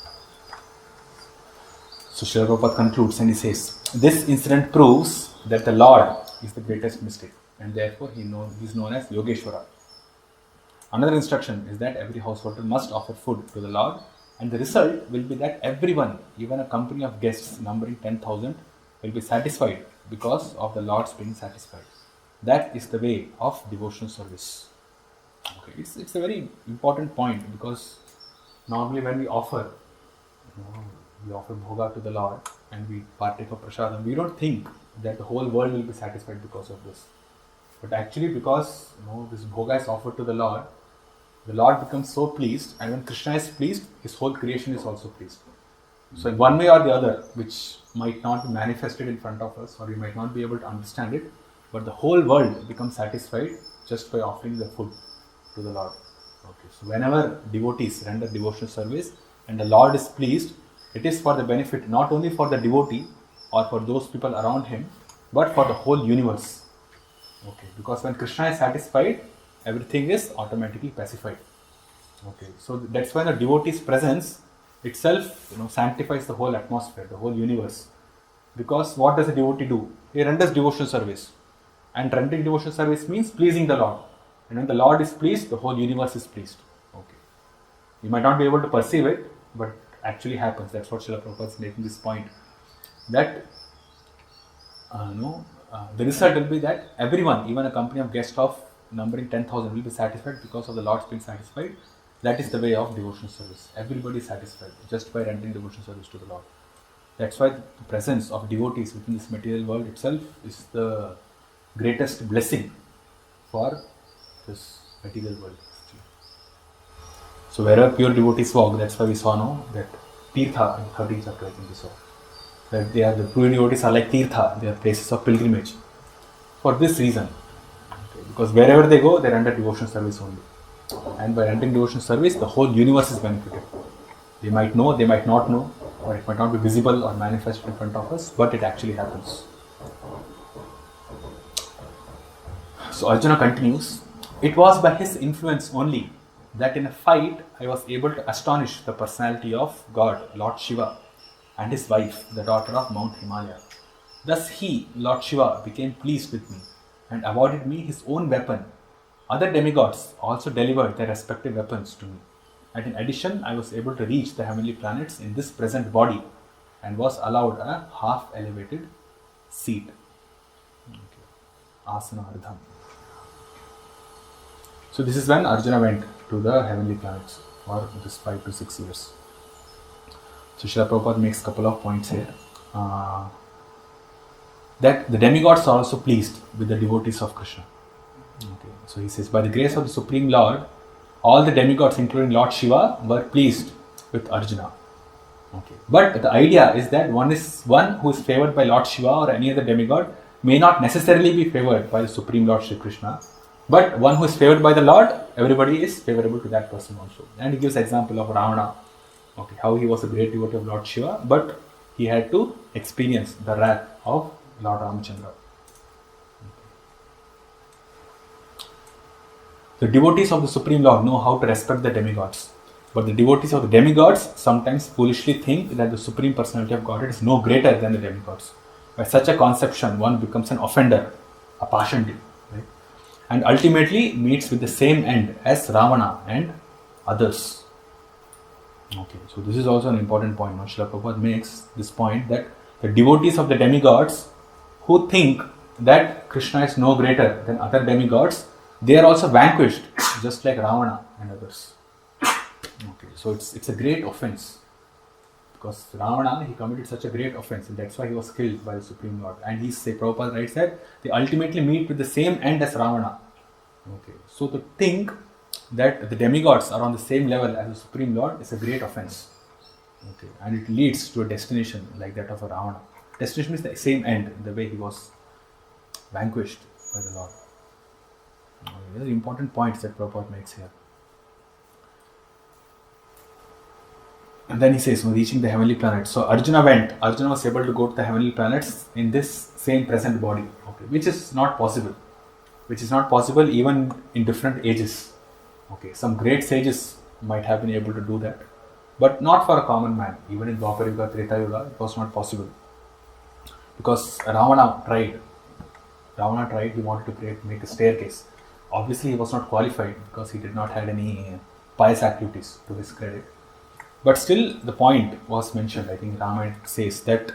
Speaker 1: So Srila Prabhupada concludes and he says, this incident proves that the Lord is the greatest mystic and therefore he is known as Yogeshwara. Another instruction is that every householder must offer food to the Lord, and the result will be that everyone, even a company of guests numbering 10,000, will be satisfied because of the Lord's being satisfied. That is the way of devotional service. Okay, it's a very important point because normally when we offer, we offer bhoga to the Lord and we partake of prasadam, we don't think that the whole world will be satisfied because of this. But actually, because this bhoga is offered to the Lord becomes so pleased, and when Krishna is pleased, his whole creation is also pleased. So in one way or the other, which might not be manifested in front of us, or we might not be able to understand it, but the whole world becomes satisfied just by offering the food to the Lord. Okay. So whenever devotees render devotional service and the Lord is pleased, it is for the benefit not only for the devotee or for those people around him, but for the whole universe. Okay, because when Krishna is satisfied, everything is automatically pacified. Okay, so that's why the devotee's presence itself, sanctifies the whole atmosphere, the whole universe. Because what does a devotee do? He renders devotional service, and rendering devotional service means pleasing the Lord. And when the Lord is pleased, the whole universe is pleased. Okay, you might not be able to perceive it, but actually happens. That's what Srila Prabhupada is making this point. That the result will be that everyone, even a company of guests of numbering 10,000, will be satisfied because of the Lord's being satisfied. That is the way of devotional service. Everybody is satisfied just by rendering devotional service to the Lord. That's why the presence of devotees within this material world itself is the greatest blessing for this material world. So wherever pure devotees walk, that's why we saw that Tirtha in 13th chapter, I think we saw. That they are the true devotees are like Tirtha, they are places of pilgrimage. For this reason, because wherever they go, they render devotional service only. And by rendering devotional service, the whole universe is benefited. They might know, they might not know, or it might not be visible or manifested in front of us, but it actually happens. So Arjuna continues, it was by his influence only that in a fight I was able to astonish the personality of God, Lord Shiva, and his wife, the daughter of Mount Himalaya. Thus he, Lord Shiva, became pleased with me and awarded me his own weapon. Other demigods also delivered their respective weapons to me. And in addition, I was able to reach the heavenly planets in this present body and was allowed a half-elevated seat. Asana Ardham. So this is when Arjuna went to the heavenly planets for this 5 to 6 years. So Srila Prabhupada makes a couple of points here. That the demigods are also pleased with the devotees of Krishna. Okay. So he says, by the grace of the Supreme Lord, all the demigods, including Lord Shiva, were pleased with Arjuna. Okay. But the idea is that one who is favored by Lord Shiva or any other demigod may not necessarily be favored by the Supreme Lord Shri Krishna. But one who is favored by the Lord, everybody is favorable to that person also. And he gives example of Ravana. Okay, how he was a great devotee of Lord Shiva, but he had to experience the wrath of Lord Ramachandra. The devotees of the Supreme Lord know how to respect the demigods. But the devotees of the demigods sometimes foolishly think that the Supreme Personality of Godhead is no greater than the demigods. By such a conception, one becomes an offender, a Pashandi, right? And ultimately meets with the same end as Ravana and others. Okay, so this is also an important point. Srila Prabhupada makes this point that the devotees of the demigods who think that Krishna is no greater than other demigods, they are also vanquished, just like Ravana and others. Okay, so it's a great offense. Because Ravana, he committed such a great offense, and that's why he was killed by the Supreme Lord. And Prabhupada writes that they ultimately meet with the same end as Ravana. Okay, so to think that the demigods are on the same level as the Supreme Lord is a great offense. Okay, and it leads to a destination like that of a Ravana. Destination is the same end, the way he was vanquished by the Lord. These are important points that Prabhupada makes here. And then he says, reaching the heavenly planets. So Arjuna went. Arjuna was able to go to the heavenly planets in this same present body, okay, which is not possible. Which is not possible even in different ages. Okay, some great sages might have been able to do that, but not for a common man. Even in Dwapar Yuga, Treta Yuga, it was not possible. Because Ravana tried. He wanted to make a staircase. Obviously, he was not qualified because he did not have any pious activities to his credit. But still, the point was mentioned. I think Ramayana says that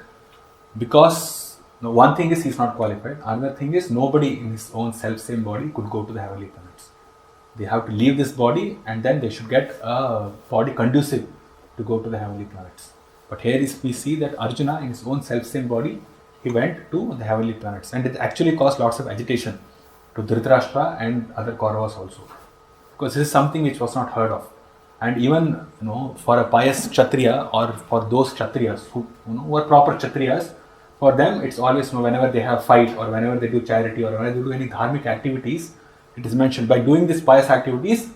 Speaker 1: because one thing is he's not qualified, another thing is nobody in his own self-same body could go to the heavenly planets. They have to leave this body and then they should get a body conducive to go to the heavenly planets. But here we see that Arjuna, in his own self-same body, he went to the heavenly planets, and it actually caused lots of agitation to Dhritarashtra and other Kauravas also, because this is something which was not heard of. And even for a pious Kshatriya, or for those Kshatriyas who were proper Kshatriyas, for them it's always whenever they have fight or whenever they do charity or whenever they do any dharmic activities, it is mentioned by doing these pious activities,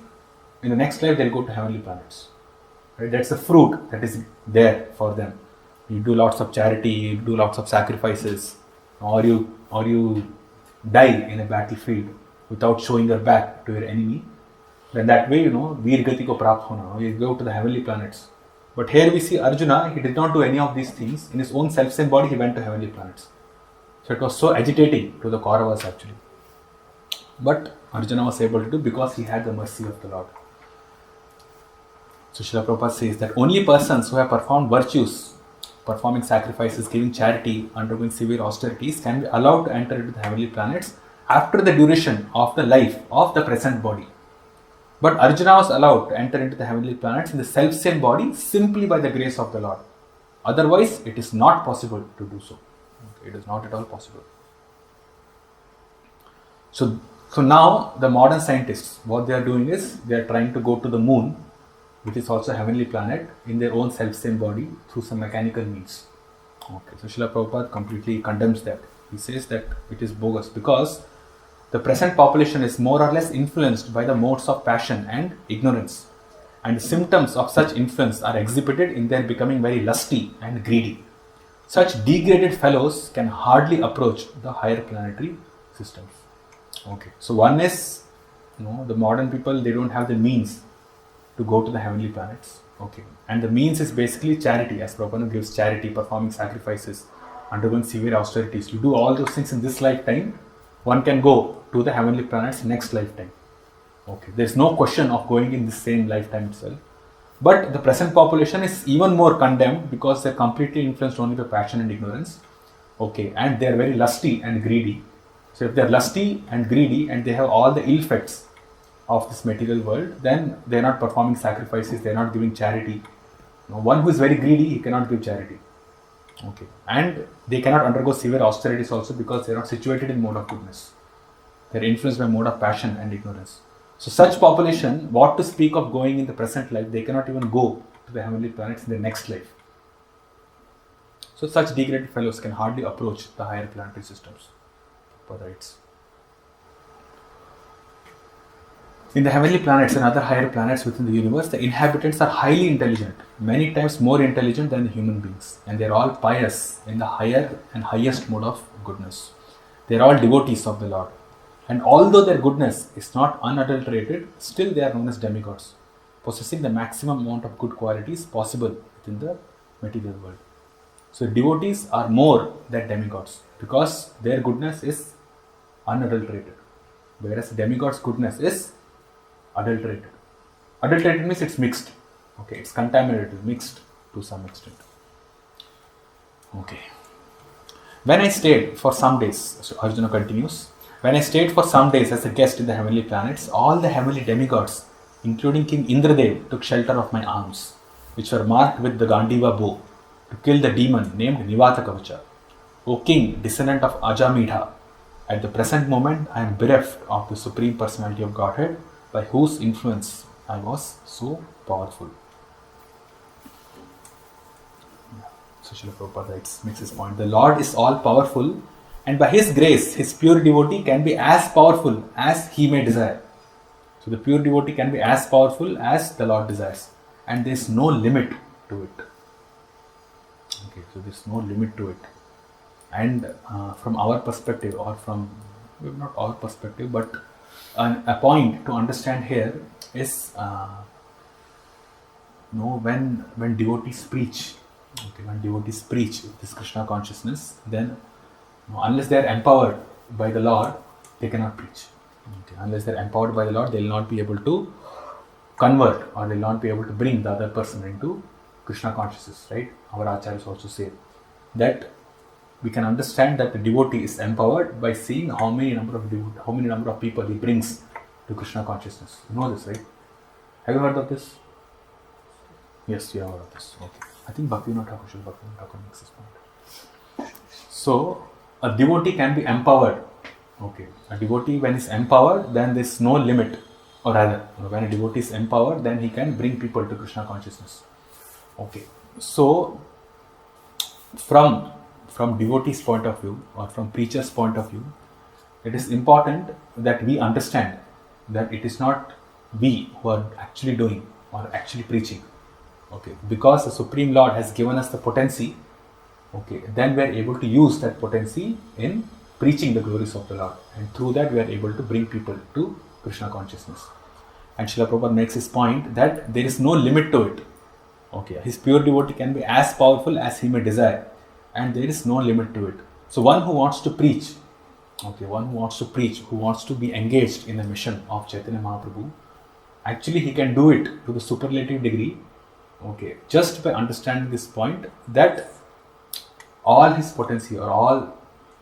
Speaker 1: in the next life they'll go to heavenly planets. Right? That's the fruit that is there for them. You do lots of charity, you do lots of sacrifices, or you die in a battlefield without showing your back to your enemy. Then that way, Veer Gati ko prapt hona, you go to the heavenly planets. But here we see Arjuna, he did not do any of these things. In his own self-same body, he went to heavenly planets. So it was so agitating to the Kauravas actually. But Arjuna was able to do because he had the mercy of the Lord. So Srila Prabhupada says that only persons who have performed virtues, performing sacrifices, giving charity, undergoing severe austerities, can be allowed to enter into the heavenly planets after the duration of the life of the present body. But Arjuna was allowed to enter into the heavenly planets in the self-same body simply by the grace of the Lord. Otherwise, it is not possible to do so. It is not at all possible. So now the modern scientists, what they are doing is they are trying to go to the moon, which is also a heavenly planet, in their own self-same body through some mechanical means. Okay, so Srila Prabhupada completely condemns that. He says that it is bogus because the present population is more or less influenced by the modes of passion and ignorance, and the symptoms of such influence are exhibited in their becoming very lusty and greedy. Such degraded fellows can hardly approach the higher planetary systems. Okay, so one is, the modern people, they don't have the means to go to the heavenly planets. Okay, and the means is basically charity, as Prabhupada gives charity, performing sacrifices, undergoing severe austerities. You do all those things in this lifetime, one can go to the heavenly planets next lifetime. Okay, there is no question of going in the same lifetime itself. But the present population is even more condemned because they are completely influenced only by passion and ignorance. Okay, and they are very lusty and greedy. So if they are lusty and greedy and they have all the ill effects of this material world, then they are not performing sacrifices, they are not giving charity. One who is very greedy, he cannot give charity. Okay, and they cannot undergo severe austerities also because they are not situated in mode of goodness. They are influenced by mode of passion and ignorance. So such population, what to speak of going in the present life, they cannot even go to the heavenly planets in the next life. So such degraded fellows can hardly approach the higher planetary systems. In the heavenly planets and other higher planets within the universe, the inhabitants are highly intelligent, many times more intelligent than the human beings, and they are all pious in the higher and highest mode of goodness. They are all devotees of the Lord. And although their goodness is not unadulterated, still they are known as demigods, possessing the maximum amount of good qualities possible within the material world. So devotees are more than demigods because their goodness is unadulterated, whereas demigods' goodness is adulterated. Adulterated means it's mixed. Okay, it's contaminated, mixed to some extent. Okay. When I stayed for some days, so Arjuna continues, when I stayed for some days as a guest in the heavenly planets, all the heavenly demigods, including King Indradev, took shelter of my arms, which were marked with the Gandiva bow, to kill the demon named Nivata Kavacha. O King, descendant of Ajamedha, at the present moment I am bereft of the Supreme Personality of Godhead, by whose influence I was so powerful. So Srila Prabhupada makes his point. The Lord is all powerful and by his grace, his pure devotee can be as powerful as he may desire. So the pure devotee can be as powerful as the Lord desires, and there is no limit to it. Okay, so there is no limit to it. And from our perspective, or from not our perspective, but a point to understand here is, when devotees preach, okay, when devotees preach this Krishna consciousness, then unless they are empowered by the Lord, they cannot preach. Okay, unless they are empowered by the Lord, they will not be able to convert, or they will not be able to bring the other person into Krishna consciousness. Right? Our acharyas also say that we can understand that the devotee is empowered by seeing how many number of people he brings to Krishna consciousness. You know this, right? Have you heard of this? Yes, you have heard of this. Okay. I think Bhaktivinoda Thakur makes this point. So, a devotee can be empowered. Okay. A devotee, when he is empowered, then there is no limit. Or rather, when a devotee is empowered, then he can bring people to Krishna consciousness. Okay. So, from devotee's point of view, or from preacher's point of view, it is important that we understand that it is not we who are actually doing or actually preaching. Okay, because the Supreme Lord has given us the potency, okay, then we are able to use that potency in preaching the glories of the Lord, and through that we are able to bring people to Krishna consciousness. And Srila Prabhupada makes his point that there is no limit to it. Okay, his pure devotee can be as powerful as he may desire, and there is no limit to it. So one who wants to preach, okay, who wants to be engaged in the mission of Chaitanya Mahaprabhu, actually he can do it to the superlative degree, okay, just by understanding this point that all his potency, or all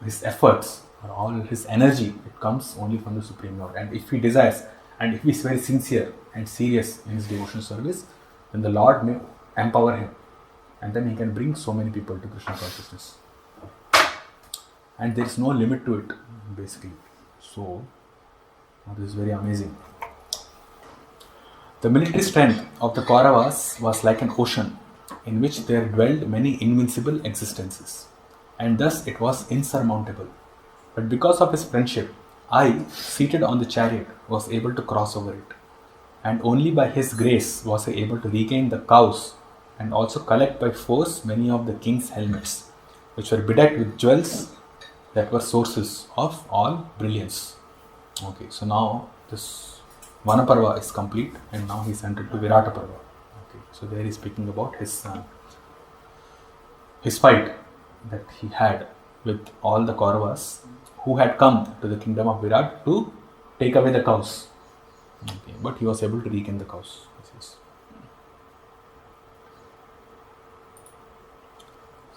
Speaker 1: his efforts, or all his energy, it comes only from the Supreme Lord. And if he desires, and if he is very sincere and serious in his devotional service, then the Lord may empower him, and then he can bring so many people to Krishna consciousness. And there is no limit to it, basically. So, this is very amazing. The military strength of the Kauravas was like an ocean in which there dwelled many invincible existences, and thus it was insurmountable. But because of his friendship, I, seated on the chariot, was able to cross over it, and only by his grace was I able to regain the cows and also collect by force many of the king's helmets, which were bedecked with jewels that were sources of all brilliance. Okay, so now this Vanaparva is complete, and now he is entered to Virata Parva. Okay, so there he is speaking about his fight that he had with all the Kauravas who had come to the kingdom of Virat to take away the cows. Okay, but he was able to regain the cows.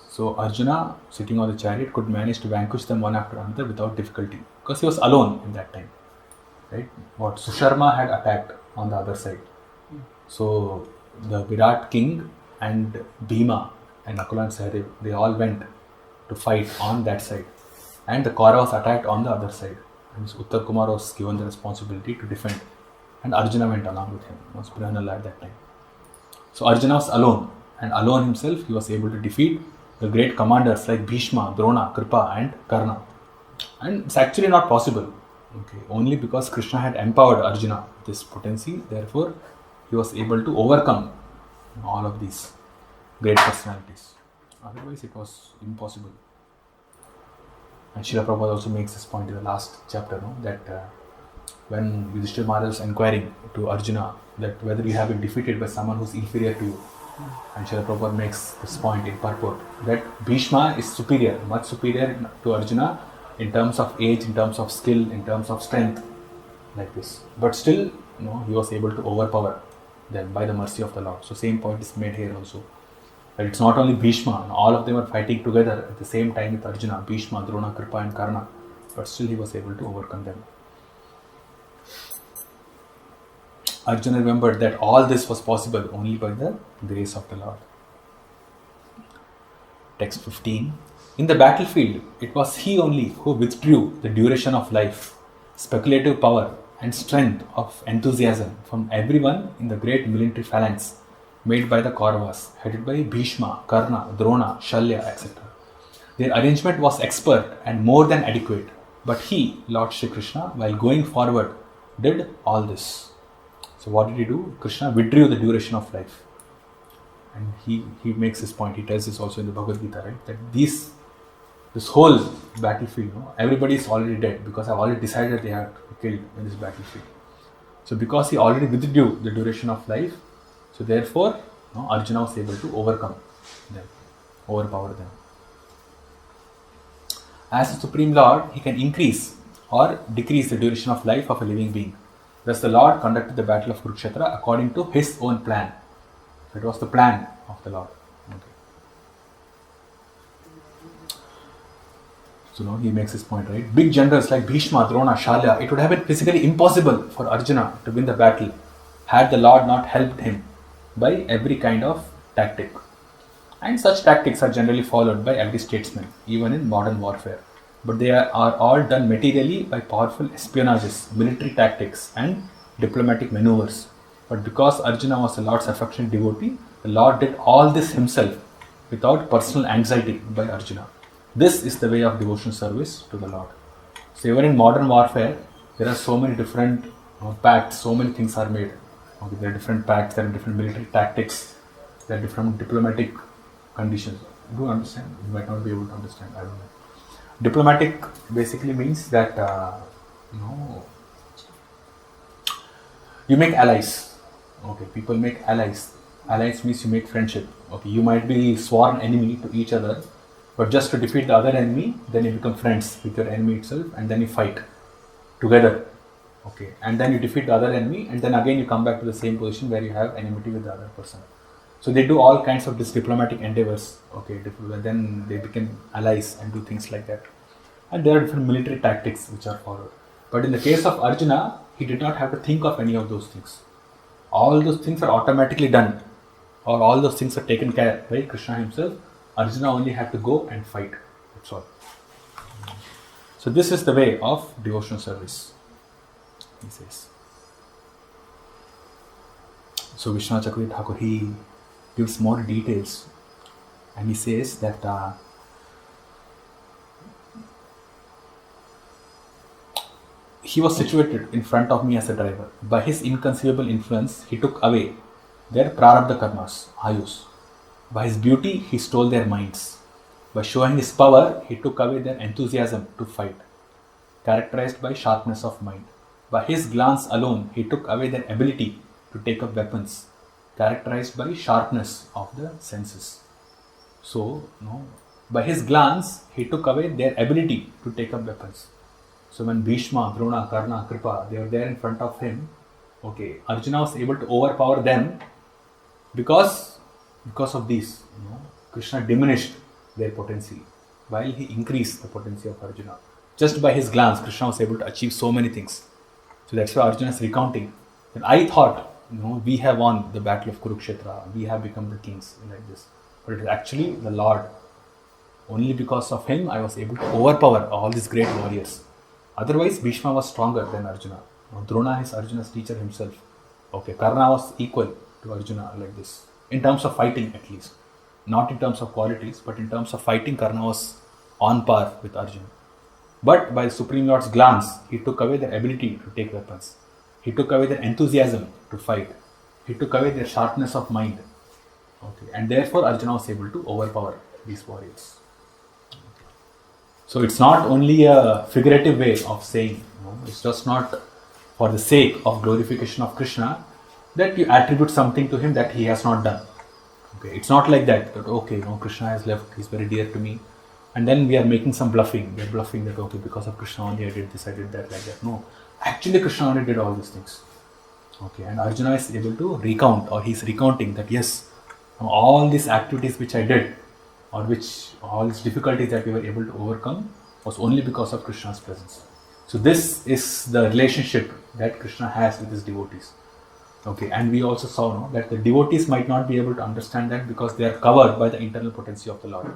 Speaker 1: So Arjuna, sitting on the chariot, could manage to vanquish them one after another without difficulty, because he was alone in that time. Right? What Susharma had attacked on the other side. So the Virat king and Bhima and Nakula and Sahadev, they all went to fight on that side, and the Kauravas attacked on the other side. And so Uttar Kumar was given the responsibility to defend, and Arjuna went along with him. He was Brihanala at that time. So Arjuna was alone, and alone himself he was able to defeat the great commanders like Bhishma, Drona, Kripa and Karna. And it's actually not possible. Okay, only because Krishna had empowered Arjuna with this potency, therefore he was able to overcome all of these great personalities. Otherwise it was impossible. And Srila Prabhupada also makes this point in the last chapter, that when Yudhishthira Maharaj was inquiring to Arjuna that whether you have been defeated by someone who is inferior to you, and Srila Prabhupada makes this point in purport that Bhishma is superior, much superior to Arjuna in terms of age, in terms of skill, in terms of strength, like this. But still, he was able to overpower them by the mercy of the Lord. So same point is made here also. That it's not only Bhishma, all of them are fighting together at the same time with Arjuna, Bhishma, Drona, Kripa and Karna. But still he was able to overcome them. Arjuna remembered that all this was possible only by the grace of the Lord. Text 15. In the battlefield, it was he only who withdrew the duration of life, speculative power and strength of enthusiasm from everyone in the great military phalanx made by the Kauravas, headed by Bhishma, Karna, Drona, Shalya, etc. Their arrangement was expert and more than adequate. But he, Lord Shri Krishna, while going forward, did all this. So what did he do? Krishna withdrew the duration of life. And he makes this point. He tells this also in the Bhagavad Gita, right? That this whole battlefield, everybody is already dead because I've already decided they have to be killed in this battlefield. So because he already withdrew the duration of life, so therefore Arjuna was able to overcome them, overpower them. As a Supreme Lord, he can increase or decrease the duration of life of a living being. Thus the Lord conducted the battle of Kurukshetra according to his own plan. So it was the plan of the Lord. Okay. So now he makes this point, right? Big generals like Bhishma, Drona, Shalya, it would have been physically impossible for Arjuna to win the battle had the Lord not helped him by every kind of tactic. And such tactics are generally followed by every statesman, even in modern warfare. But they are all done materially by powerful espionages, military tactics, and diplomatic maneuvers. But because Arjuna was the Lord's affectionate devotee, the Lord did all this himself without personal anxiety by Arjuna. This is the way of devotional service to the Lord. So even in modern warfare, there are so many different pacts, so many things are made. Okay, there are different pacts, there are different military tactics, there are different diplomatic conditions. Do you understand? You might not be able to understand. I don't know. Diplomatic basically means that you make allies. Okay, people make allies. Allies means you make friendship. Okay, you might be sworn enemy to each other, but just to defeat the other enemy, then you become friends with your enemy itself, and then you fight together. Okay, and then you defeat the other enemy, and then again you come back to the same position where you have enmity with the other person. So they do all kinds of these diplomatic endeavors. Okay, then they become allies and do things like that. And there are different military tactics which are followed. But in the case of Arjuna, he did not have to think of any of those things. All those things are automatically done, or all those things are taken care by Krishna himself. Arjuna only had to go and fight. That's all. So this is the way of devotional service, he says. So Vishwanath Chakravarti Thakur, he gives more details, and he says that he was situated in front of me as a driver. By his inconceivable influence, he took away their prarabdha karmas, ayus. By his beauty, he stole their minds. By showing his power, he took away their enthusiasm to fight, characterized by sharpness of mind. By his glance alone, he took away their ability to take up weapons, characterized by sharpness of the senses. So, by his glance, he took away their ability to take up weapons. So when Bhishma, Drona, Karna, Kripa, they were there in front of him, okay, Arjuna was able to overpower them because of these. Krishna diminished their potency while he increased the potency of Arjuna. Just by his glance, Krishna was able to achieve so many things. So that's why Arjuna is recounting. And I thought, we have won the battle of Kurukshetra, we have become the kings like this. But it is actually the Lord. Only because of him, I was able to overpower all these great warriors. Otherwise, Bhishma was stronger than Arjuna. Drona is Arjuna's teacher himself. Okay, Karna was equal to Arjuna like this. In terms of fighting at least. Not in terms of qualities, but in terms of fighting, Karna was on par with Arjuna. But by the Supreme Lord's glance, he took away their ability to take weapons. He took away their enthusiasm to fight. He took away their sharpness of mind. Okay, and therefore Arjuna was able to overpower these warriors. So it's not only a figurative way of saying, it's just not for the sake of glorification of Krishna that you attribute something to him that he has not done. Okay, it's not like that okay, Krishna has left, he's very dear to me, and then we are making some bluffing. We are bluffing that okay, because of Krishna only I did this, I did that, like that. No, actually Krishna only did all these things. Okay, and Arjuna is able to recount, or he's recounting that yes, all these activities which I did, or which all these difficulties that we were able to overcome was only because of Krishna's presence. So this is the relationship that Krishna has with his devotees. Okay, and we also saw that the devotees might not be able to understand that because they are covered by the internal potency of the Lord.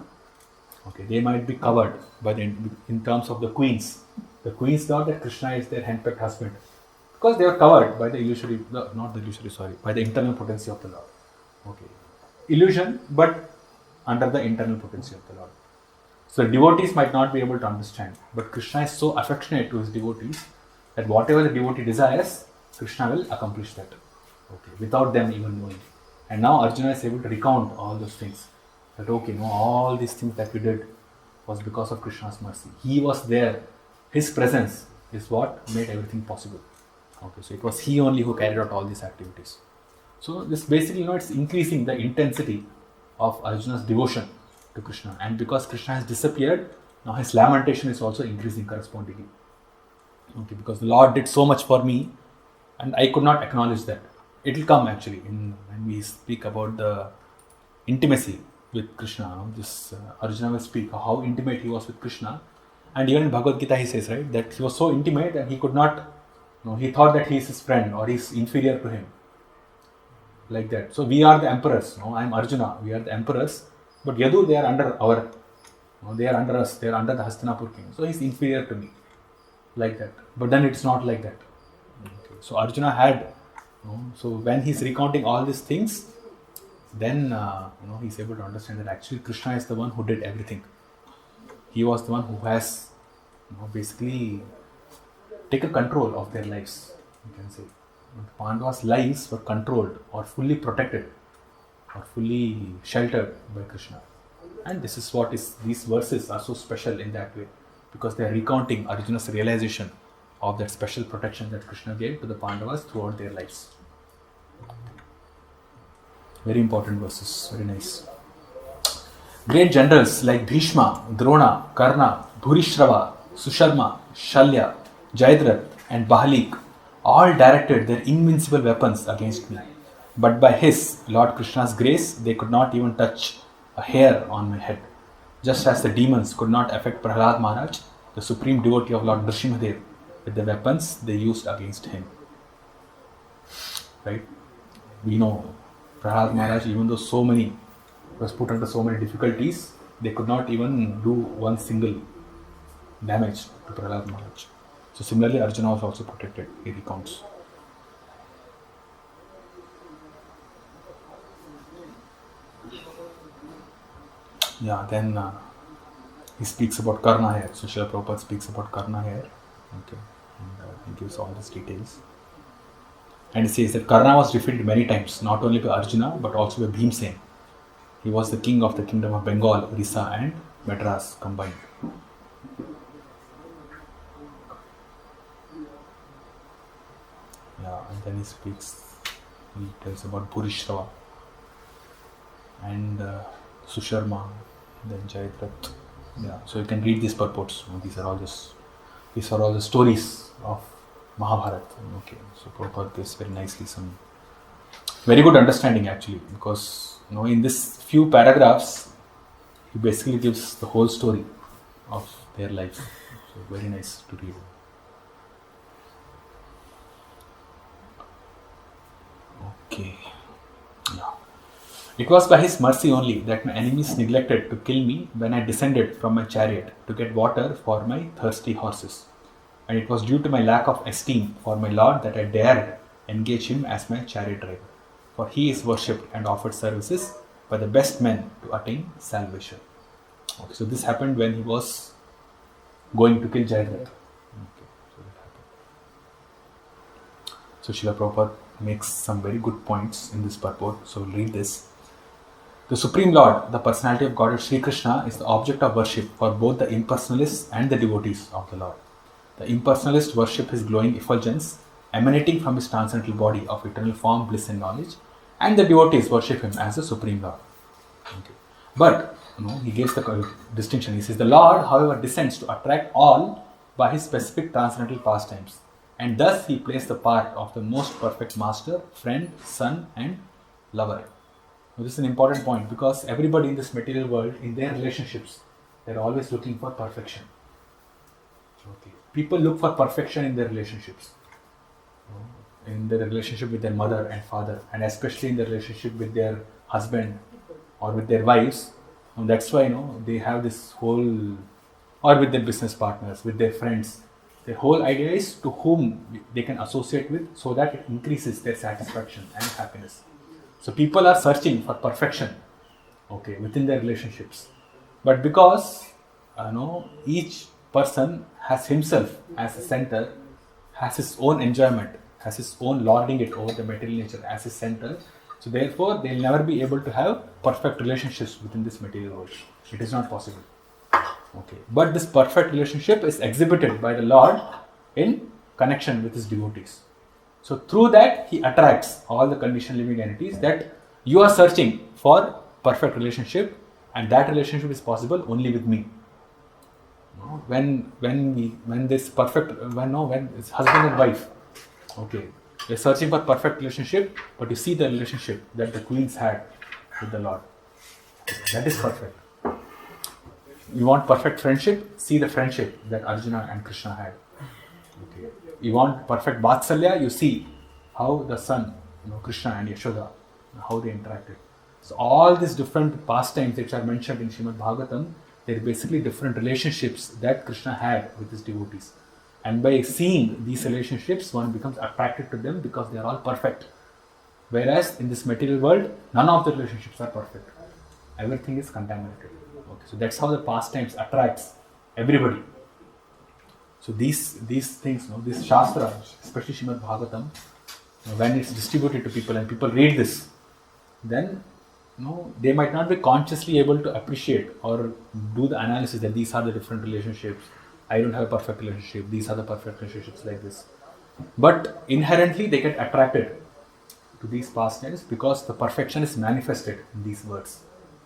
Speaker 1: Okay, they might be covered by in terms of the queens. The queens thought that Krishna is their handpicked husband because they are covered by the by the internal potency of the Lord. Okay, illusion, but under the internal potency of the Lord. So the devotees might not be able to understand, but Krishna is so affectionate to his devotees that whatever the devotee desires, Krishna will accomplish that, okay, without them even knowing. And now Arjuna is able to recount all those things. That okay, no, all these things that we did was because of Krishna's mercy. He was there. His presence is what made everything possible. Okay, so it was he only who carried out all these activities. So this basically, it's increasing the intensity of Arjuna's devotion to Krishna. And because Krishna has disappeared, now his lamentation is also increasing correspondingly. Okay, because the Lord did so much for me, and I could not acknowledge that. It will come actually when we speak about the intimacy with Krishna. Arjuna will speak how intimate he was with Krishna, and even in Bhagavad Gita he says, right, that he was so intimate that he could not, he thought that he is his friend or he is inferior to him, like that. So we are the emperors. I am Arjuna. We are the emperors, but Yadu, they are under our, they are under us. They are under the Hastinapur king. So he is inferior to me, like that. But then it's not like that. Okay. So Arjuna had. So when he's recounting all these things, then he's able to understand that actually Krishna is the one who did everything. He was the one who has basically taken control of their lives, you can say. Pandavas' lives were controlled or fully protected or fully sheltered by Krishna. And this is what these verses are so special in that way, because they are recounting Arjuna's realization of that special protection that Krishna gave to the Pandavas throughout their lives. Very important verses, very nice. Great generals like Bhishma, Drona, Karna, Bhurishrava, Susharma, Shalya, Jayadratha and Bahalik all directed their invincible weapons against me. But by his, Lord Krishna's grace, they could not even touch a hair on my head. Just as the demons could not affect Prahlad Maharaj, the supreme devotee of Lord Nrsimhadev, with the weapons they used against him. Right? We know Prahlad Maharaj, even though was put under so many difficulties, they could not even do one single damage to Prahlad Maharaj. So similarly, Arjuna was also protected, he recounts. Yeah, then he speaks about Karna here. So Srila Prabhupada speaks about Karna here. Okay, and he gives all these details. And he says that Karna was defeated many times, not only by Arjuna, but also by Bhimsen. He was the king of the kingdom of Bengal, Orissa and Madras combined. Yeah, and then he tells about Bhurishrava and Susharma, then Jayadratha. Yeah, so you can read these purports. These are all the stories of Mahabharata. Okay, so Prabhupada gives very nicely some very good understanding actually, because in this few paragraphs he basically gives the whole story of their life. So very nice to read. Okay. Yeah. It was by his mercy only that my enemies neglected to kill me when I descended from my chariot to get water for my thirsty horses. And it was due to my lack of esteem for my Lord that I dared engage him as my chariot driver. For he is worshipped and offered services by the best men to attain salvation. Okay, so this happened when he was going to kill Jayadratha. Okay, so that happened. So Srila Prabhupada makes some very good points in this purport. So we'll read this. The Supreme Lord, the personality of Godhead Sri Krishna, is the object of worship for both the impersonalists and the devotees of the Lord. The impersonalists worship his glowing effulgence emanating from his transcendental body of eternal form, bliss and knowledge, and the devotees worship him as the Supreme Lord. Okay. But he gives the distinction. He says, the Lord, however, descends to attract all by his specific transcendental pastimes, and thus he plays the part of the most perfect master, friend, son and lover. Now, this is an important point, because everybody in this material world, in their relationships, they're always looking for perfection. Okay. People look for perfection in their relationships. In their relationship with their mother and father, and especially in their relationship with their husband or with their wives. And that's why they have this whole, or with their business partners, with their friends. The whole idea is to whom they can associate with, so that it increases their satisfaction and happiness. So people are searching for perfection, okay, within their relationships. But because each person has himself as a center, has his own enjoyment, has his own lording it over the material nature as his center. So therefore, they'll never be able to have perfect relationships within this material world. It is not possible. Okay, but this perfect relationship is exhibited by the Lord in connection with his devotees. So through that, he attracts all the conditioned living entities that you are searching for perfect relationship, and that relationship is possible only with me. When it's husband and wife, okay, they're searching for perfect relationship, but you see the relationship that the queens had with the Lord. That is perfect. You want perfect friendship? See the friendship that Arjuna and Krishna had. Okay. You want perfect Vatsalya? You see how the son, Krishna and Yashoda, how they interacted. So all these different pastimes which are mentioned in Srimad Bhagavatam, they're basically different relationships that Krishna had with his devotees. And by seeing these relationships, one becomes attracted to them because they are all perfect. Whereas in this material world, none of the relationships are perfect. Everything is contaminated. Okay, so that's how the pastimes attracts everybody. So these things, this Shastra, especially Srimad Bhagavatam, when it's distributed to people and people read this, then they might not be consciously able to appreciate or do the analysis that these are the different relationships. I don't have a perfect relationship. These are the perfect relationships like this. But inherently they get attracted to these pastimes because the perfection is manifested in these words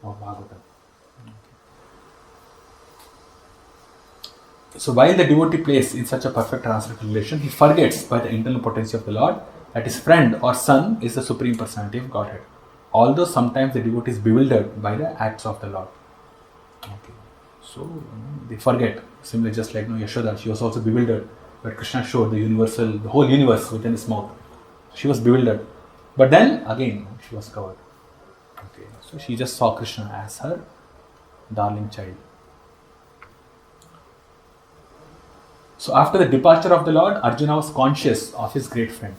Speaker 1: of Bhagavatam. So while the devotee plays in such a perfect transcendental relation, he forgets by the internal potency of the Lord that his friend or son is the Supreme Personality of Godhead. Although sometimes the devotee is bewildered by the acts of the Lord. Okay. So they forget. Similarly, just like Yashoda, she was also bewildered, but Krishna showed the whole universe within his mouth. She was bewildered. But then again, she was covered. Okay. So she just saw Krishna as her darling child. So after the departure of the Lord, Arjuna was conscious of his great friend.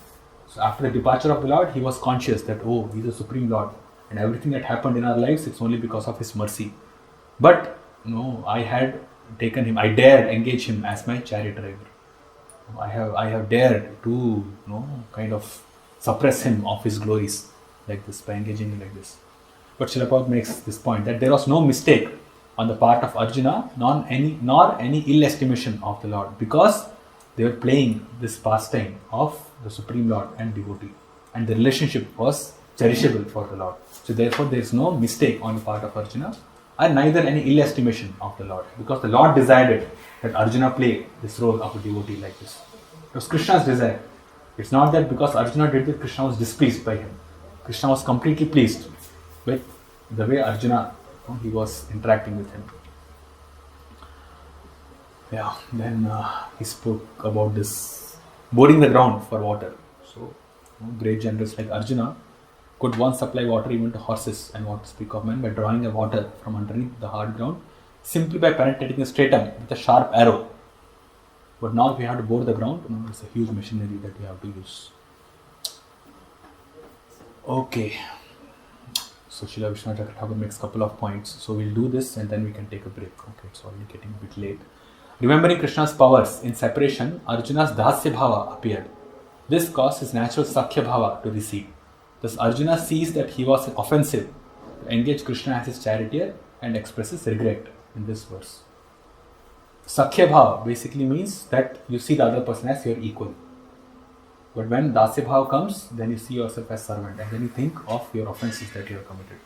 Speaker 1: So after the departure of the Lord, he was conscious that, he's the Supreme Lord. And everything that happened in our lives, it's only because of his mercy. But, I had taken him, I dared engage him as my chariot driver. I have dared to, kind of suppress him of his glories like this, by engaging him like this. But Srila Prabhupada makes this point that there was no mistake on the part of Arjuna, nor any ill estimation of the Lord, because they were playing this pastime of the Supreme Lord and devotee, and the relationship was cherishable for the Lord. So therefore there is no mistake on the part of Arjuna, and neither any ill estimation of the Lord, because the Lord desired it that Arjuna play this role of a devotee like this. It was Krishna's desire. It's not that because Arjuna did it, Krishna was displeased by him. Krishna was completely pleased with the way Arjuna, he was interacting with him. Yeah, then he spoke about this boring the ground for water. So, great generals like Arjuna could once supply water even to horses, and what to speak of men, by drawing the water from underneath the hard ground simply by penetrating a stratum with a sharp arrow. But now if we have to bore the ground, it's a huge machinery that we have to use. Okay. So Srila Vishwanath Thakur makes a couple of points. So we'll do this and then we can take a break. Okay, it's already getting a bit late. Remembering Krishna's powers in separation, Arjuna's Dasya Bhava appeared. This caused his natural Sakhya Bhava to recede. Thus Arjuna sees that he was offensive to engage Krishna as his charioteer and expresses regret in this verse. Sakhya Bhava basically means that you see the other person as your equal. But when Dasya Bhava comes, then you see yourself as servant, and then you think of your offenses that you have committed.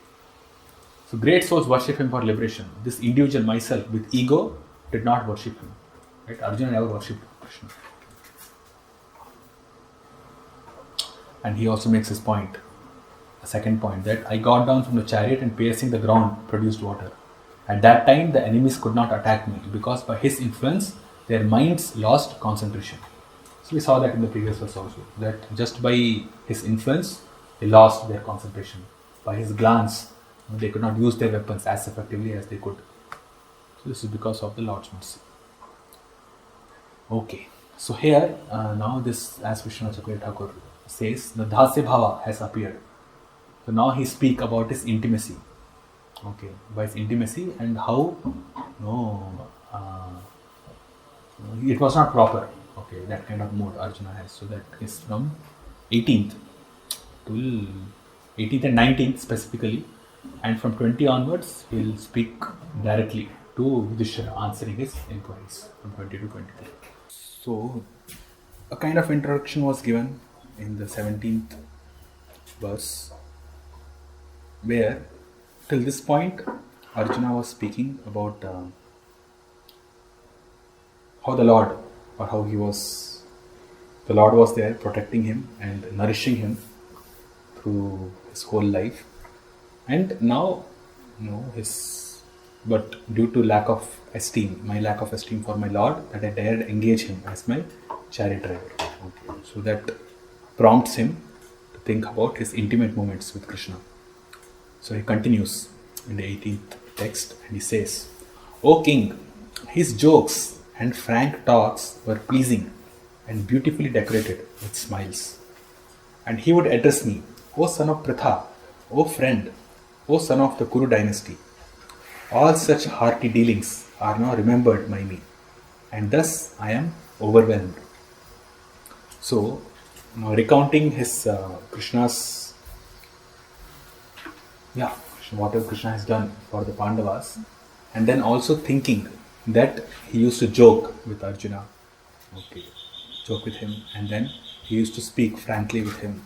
Speaker 1: So great souls worship him for liberation. This individual myself with ego did not worship him. Right? Arjuna never worshipped Krishna. And he also makes his point, a second point, that I got down from the chariot and piercing the ground produced water. At that time the enemies could not attack me because by his influence their minds lost concentration. So we saw that in the previous verse also, that just by his influence they lost their concentration. By his glance they could not use their weapons as effectively as they could. So this is because of the Lord's mercy. Okay, so here now this, as Vishwanath Chakravarti Thakur says, the Dasya Bhava has appeared. So now he speaks about his intimacy. Okay, by his intimacy and how it was not proper. Okay, that kind of mode Arjuna has. So that is from 18th till 18th and 19th specifically, and from 20 onwards he will speak directly to Yudhishthira, answering his inquiries from 20 to 23. So a kind of introduction was given in the 17th verse, where till this point Arjuna was speaking about how the Lord, or how the Lord was there protecting him and nourishing him through his whole life. And now, but due to lack of esteem, my lack of esteem for my Lord, that I dared engage him as my chariot driver. Okay. So that prompts him to think about his intimate moments with Krishna. So he continues in the 18th text and he says, "O king, his jokes and frank talks were pleasing and beautifully decorated with smiles. And he would address me, 'O son of Pritha, O friend, O son of the Kuru dynasty, all such hearty dealings are now remembered by me, and thus I am overwhelmed.'" So, recounting his whatever Krishna has done for the Pandavas, and then also thinking that he used to joke with Arjuna, joke with him, and then he used to speak frankly with him.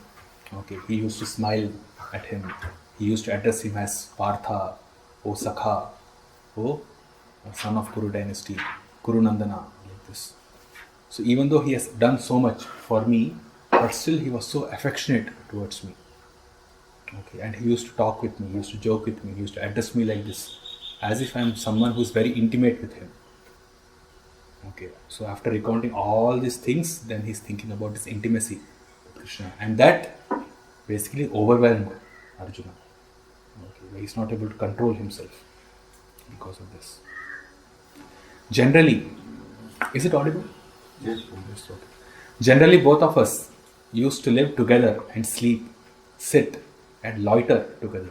Speaker 1: He used to smile at him. He used to address him as Partha, O Sakha, O son of Kuru dynasty, Kuru Nandana, like this. So even though he has done so much for me, but still he was so affectionate towards me. And he used to talk with me, he used to joke with me, he used to address me like this, as if I am someone who is very intimate with him. So after recounting all these things, then he's thinking about this intimacy with Krishna, and that basically overwhelmed Arjuna. He's not able to control himself because of this. Generally, is it audible?
Speaker 3: Yes.
Speaker 1: Okay. Generally, both of us used to live together and sleep, sit, and loiter together.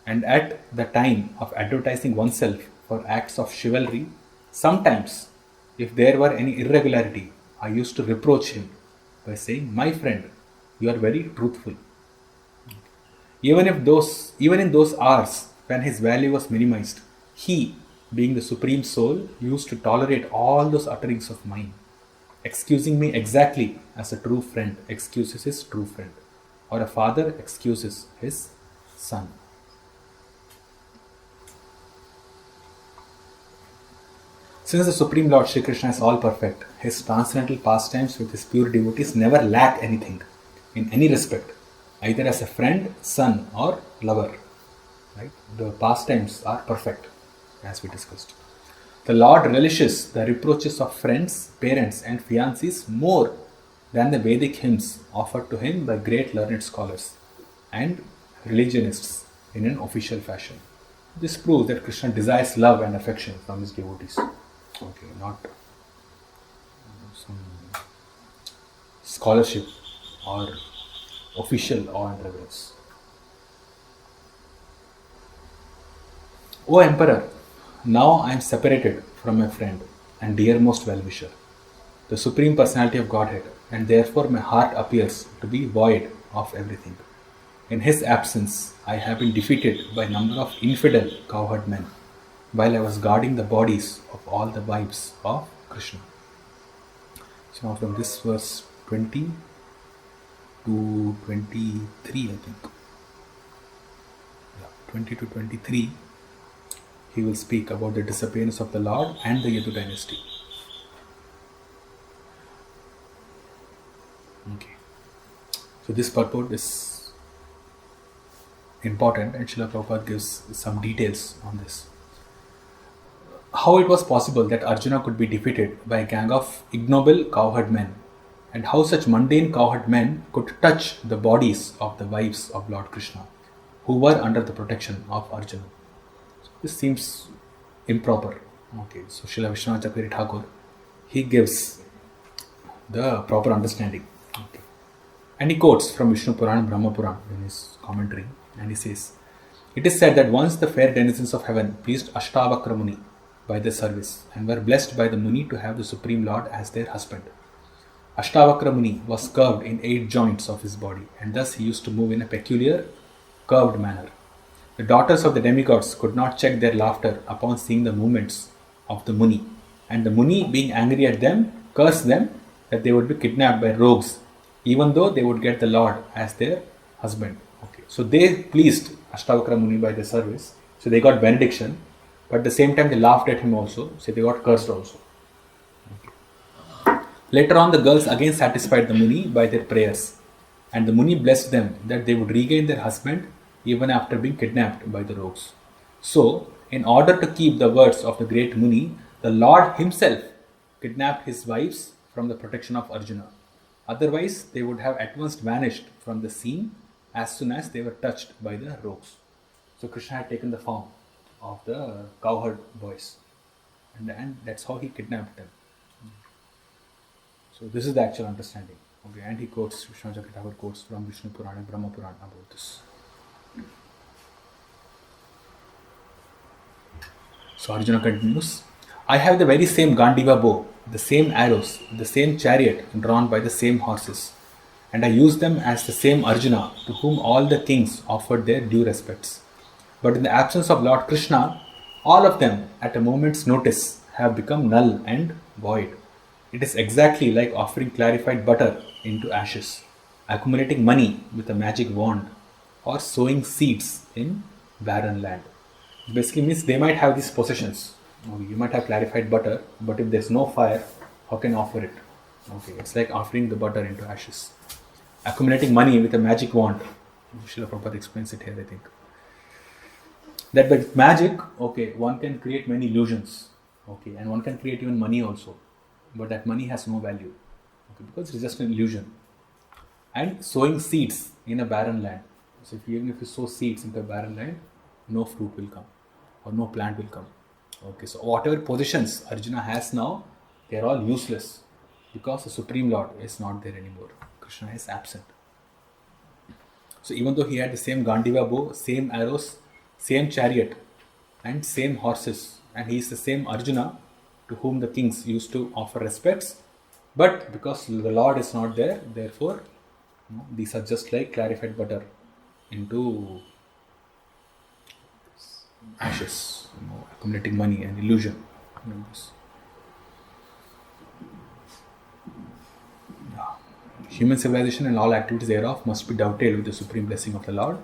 Speaker 1: And at the time of advertising oneself for acts of chivalry, sometimes, if there were any irregularity, I used to reproach him by saying, "My friend, you are very truthful." Even in those hours when his value was minimized, he, being the Supreme Soul, used to tolerate all those utterings of mine, excusing me exactly as a true friend excuses his true friend, or a father excuses his son. Since the Supreme Lord Sri Krishna is all perfect, his transcendental pastimes with his pure devotees never lack anything in any respect, either as a friend, son, or lover. Right? The pastimes are perfect, as we discussed. The Lord relishes the reproaches of friends, parents, and fiancés more than the Vedic hymns offered to him by great learned scholars and religionists in an official fashion. This proves that Krishna desires love and affection from his devotees. Not some scholarship or official awe and reverence. O Emperor, now I am separated from my friend and dearmost well-wisher, the Supreme Personality of Godhead, and therefore my heart appears to be void of everything. In his absence, I have been defeated by a number of infidel cowherd men, while I was guarding the bodies of all the wives of Krishna. So now from this verse 20 to 23, I think. 20 to 23, he will speak about the disappearance of the Lord and the Yadu dynasty. So this purport is important, and Srila Prabhupada gives some details on this. How it was possible that Arjuna could be defeated by a gang of ignoble cowherd men, and how such mundane cowherd men could touch the bodies of the wives of Lord Krishna, who were under the protection of Arjuna. So this seems improper. So Srila Vishwanath Chakravarti Thakur, he gives the proper understanding. And he quotes from Vishnu Purana and Brahma Purana in his commentary, and he says, "It is said that once the fair denizens of heaven pleased Ashtavakra Muni, by their service and were blessed by the Muni to have the Supreme Lord as their husband. Ashtavakra Muni was curved in 8 joints of his body, and thus he used to move in a peculiar, curved manner. The daughters of the demigods could not check their laughter upon seeing the movements of the Muni, and the Muni, being angry at them, cursed them that they would be kidnapped by rogues, even though they would get the Lord as their husband. Okay. So they pleased Ashtavakra Muni by their service, so they got benediction, but at the same time they laughed at him also, so they got cursed also. Later on, the girls again satisfied the Muni by their prayers, and the Muni blessed them that they would regain their husband even after being kidnapped by the rogues. So, in order to keep the words of the great Muni, the Lord himself kidnapped his wives from the protection of Arjuna. Otherwise, they would have at once vanished from the scene as soon as they were touched by the rogues. So, Krishna had taken the form of the cowherd boys, and that's how he kidnapped them. So this is the actual understanding. Okay, and he quotes, Vishnu Thakur quotes from Vishnu Purana and Brahma Purana about this. So Arjuna continues, I have the very same Gandiva bow, the same arrows, the same chariot drawn by the same horses, and I use them as the same Arjuna to whom all the kings offered their due respects. But in the absence of Lord Krishna, all of them at a moment's notice have become null and void. It is exactly like offering clarified butter into ashes, accumulating money with a magic wand, or sowing seeds in barren land. It basically means they might have these possessions. You might have clarified butter, but if there's no fire, how can you offer it? Okay, it's like offering the butter into ashes. Accumulating money with a magic wand. Srila Prabhupada explains it here, I think. That with magic, okay, one can create many illusions. Okay, and one can create even money also. But that money has no value, okay, because it's just an illusion. And sowing seeds in a barren land. So even if you sow seeds into a barren land, no fruit will come or no plant will come. Okay, so whatever positions Arjuna has now, they are all useless because the Supreme Lord is not there anymore. Krishna is absent. So even though he had the same Gandiva bow, same arrows, same chariot and same horses, and he is the same Arjuna to whom the kings used to offer respects, but because the Lord is not there, therefore these are just like clarified butter into ashes, accumulating money and illusion. Human civilization and all activities thereof must be dovetailed with the supreme blessing of the Lord,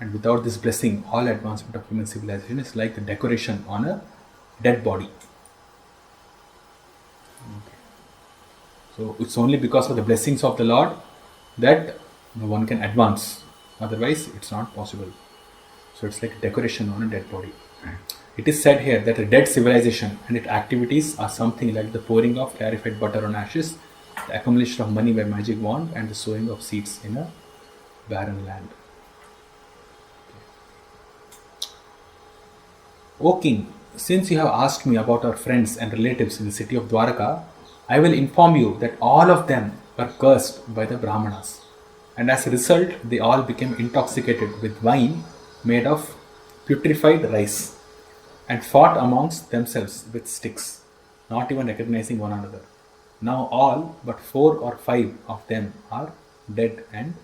Speaker 1: and without this blessing, all advancement of human civilization is like the decoration on a dead body. So it's only because of the blessings of the Lord that one can advance. Otherwise, it's not possible. So it's like decoration on a dead body. It is said here that a dead civilization and its activities are something like the pouring of clarified butter on ashes, the accumulation of money by magic wand, and the sowing of seeds in a barren land. O King, since you have asked me about our friends and relatives in the city of Dwaraka, I will inform you that all of them were cursed by the Brahmanas, and as a result, they all became intoxicated with wine made of putrefied rice, and fought amongst themselves with sticks, not even recognizing one another. Now all but 4 or 5 of them are dead and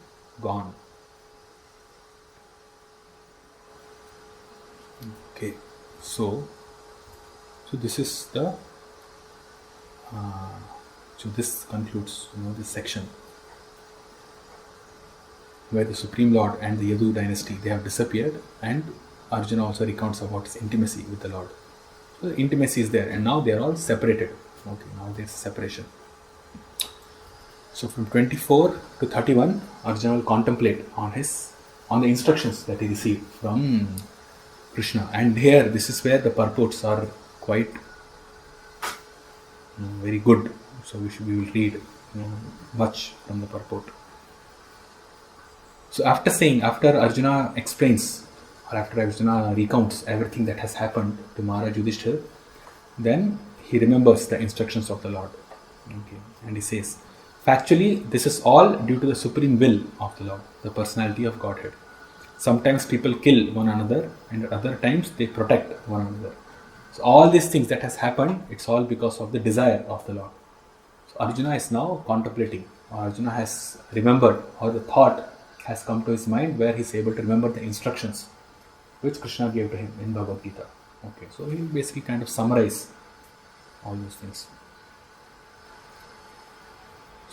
Speaker 1: gone. Okay, so this is the so this concludes this section where the Supreme Lord and the Yadu dynasty, they have disappeared, and Arjuna also recounts about his intimacy with the Lord. So the intimacy is there, and now they are all separated. Okay, now there is separation. So from 24 to 31, Arjuna will contemplate on the instructions that he received from Krishna, and here this is where the purports are quite very good. So we will read much from the purport. So after Arjuna explains, or after Arjuna recounts everything that has happened to Maharaj Yudhishthira, then he remembers the instructions of the Lord. Okay. And he says, factually, this is all due to the supreme will of the Lord, the personality of Godhead. Sometimes people kill one another, and at other times they protect one another. So all these things that has happened, it's all because of the desire of the Lord. So Arjuna is now contemplating, or Arjuna has remembered, or the thought has come to his mind where he's able to remember the instructions which Krishna gave to him in Bhagavad Gita. Okay, so he'll basically kind of summarize all those things.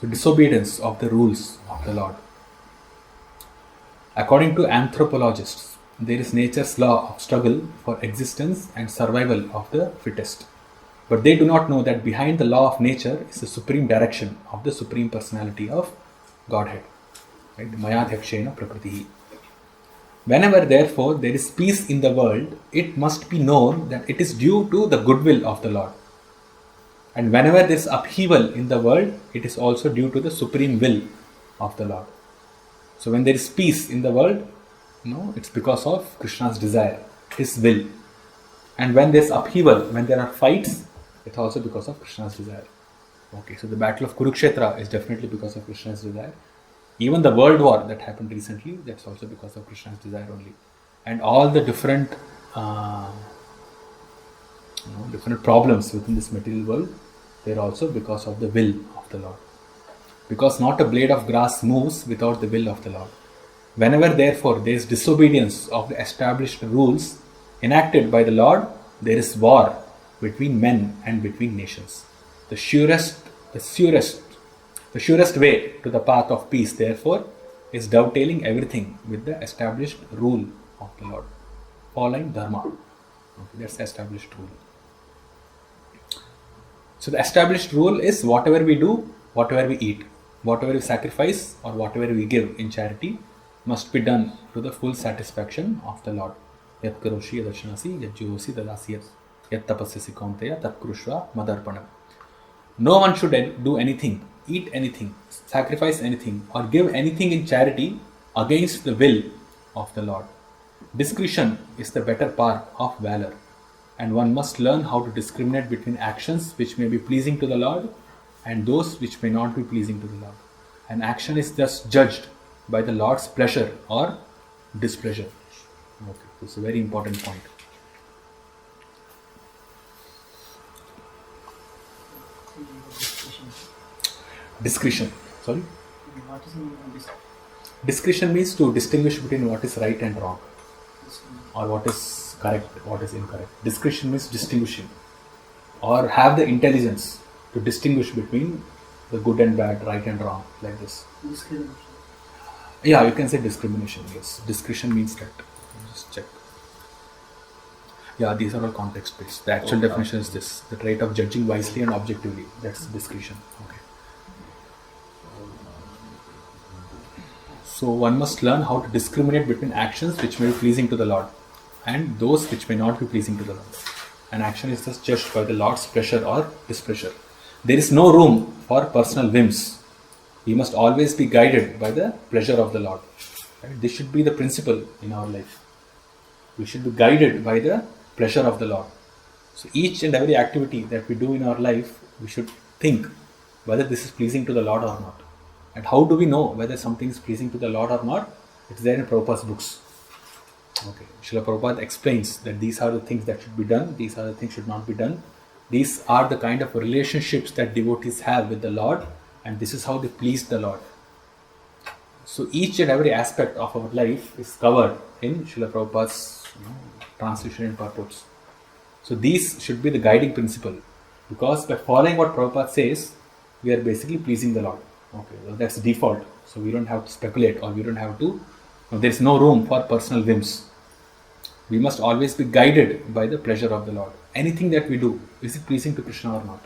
Speaker 1: So disobedience of the rules of the Lord. According to anthropologists, there is nature's law of struggle for existence and survival of the fittest. But they do not know that behind the law of nature is the supreme direction of the supreme personality of Godhead. Right? Mayadhyakshena prakriti. Whenever therefore there is peace in the world, it must be known that it is due to the goodwill of the Lord. And whenever there is upheaval in the world, it is also due to the supreme will of the Lord. So when there is peace in the world, it's because of Krishna's desire, his will. And when there is upheaval, when there are fights, it's also because of Krishna's desire. Okay, so the battle of Kurukshetra is definitely because of Krishna's desire. Even the world war that happened recently, that's also because of Krishna's desire only. And all the different different problems within this material world, they're also because of the will of the Lord. Because not a blade of grass moves without the will of the Lord. Whenever therefore there is disobedience of the established rules enacted by the Lord, there is war between men and between nations. The surest way to the path of peace, therefore, is dovetailing everything with the established rule of the Lord, following dharma. Okay, that's the established rule. So the established rule is whatever we do, whatever we eat, whatever we sacrifice, or whatever we give in charity must be done to the full satisfaction of the Lord. Yat karoshi yadashanasi yat jivosi dadasiyat yat tapasyasi kaunteya tat kurushva madarpanam. No one should do anything, eat anything, sacrifice anything, or give anything in charity against the will of the Lord. Discretion is the better part of valor, and one must learn how to discriminate between actions which may be pleasing to the Lord and those which may not be pleasing to the Lord. An action is thus judged by the Lord's pleasure or displeasure. Okay, this is a very important point. Discretion. Sorry?
Speaker 2: What is in this?
Speaker 1: Discretion means to distinguish between what is right and wrong, or what is correct, what is incorrect. Discretion means distinguishing, or have the intelligence to distinguish between the good and bad, right and wrong, like this.
Speaker 2: Discrimination.
Speaker 1: Yeah, you can say discrimination, yes. Discretion means that. Just check. Yeah, these are all context based. The actual definition is this: the trait of judging wisely and objectively. That's discretion. Okay. So one must learn how to discriminate between actions which may be pleasing to the Lord and those which may not be pleasing to the Lord. An action is thus judged by the Lord's pleasure or displeasure. There is no room for personal whims. We must always be guided by the pleasure of the Lord. Right? This should be the principle in our life. We should be guided by the pleasure of the Lord. So each and every activity that we do in our life, we should think whether this is pleasing to the Lord or not. And how do we know whether something is pleasing to the Lord or not? It's there in Prabhupada's books. Okay, Srila Prabhupada explains that these are the things that should be done, these are the things should not be done. These are the kind of relationships that devotees have with the Lord, and this is how they please the Lord. So each and every aspect of our life is covered in Srila Prabhupada's translation and purports. So these should be the guiding principle, because by following what Prabhupada says, we are basically pleasing the Lord. Okay, well, that's the default. So we don't have to speculate, or we don't have to. There is no room for personal whims. We must always be guided by the pleasure of the Lord. Anything that we do, is it pleasing to Krishna or not?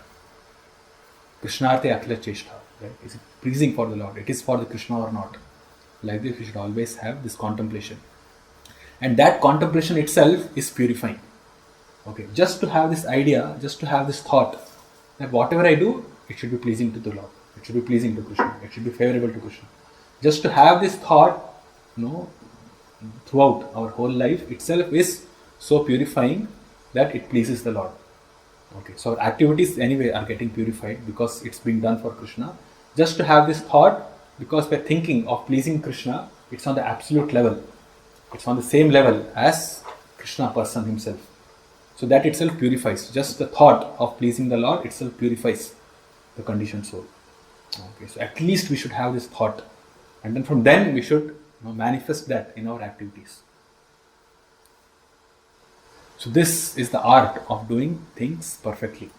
Speaker 1: Krishnarte akhila cheshta. Right? Is it pleasing for the Lord? It is for the Krishna or not? Like this, we should always have this contemplation. And that contemplation itself is purifying. Okay, just to have this idea, just to have this thought that whatever I do, it should be pleasing to the Lord. It should be pleasing to Krishna. It should be favorable to Krishna. Just to have this thought, throughout our whole life itself is so purifying that it pleases the Lord. Okay, so our activities anyway are getting purified because it's being done for Krishna. Just to have this thought, because we're thinking of pleasing Krishna, it's on the absolute level. It's on the same level as Krishna person himself. So that itself purifies. Just the thought of pleasing the Lord itself purifies the conditioned soul. Okay, so at least we should have this thought, and then from then we should manifest that in our activities. So this is the art of doing things perfectly.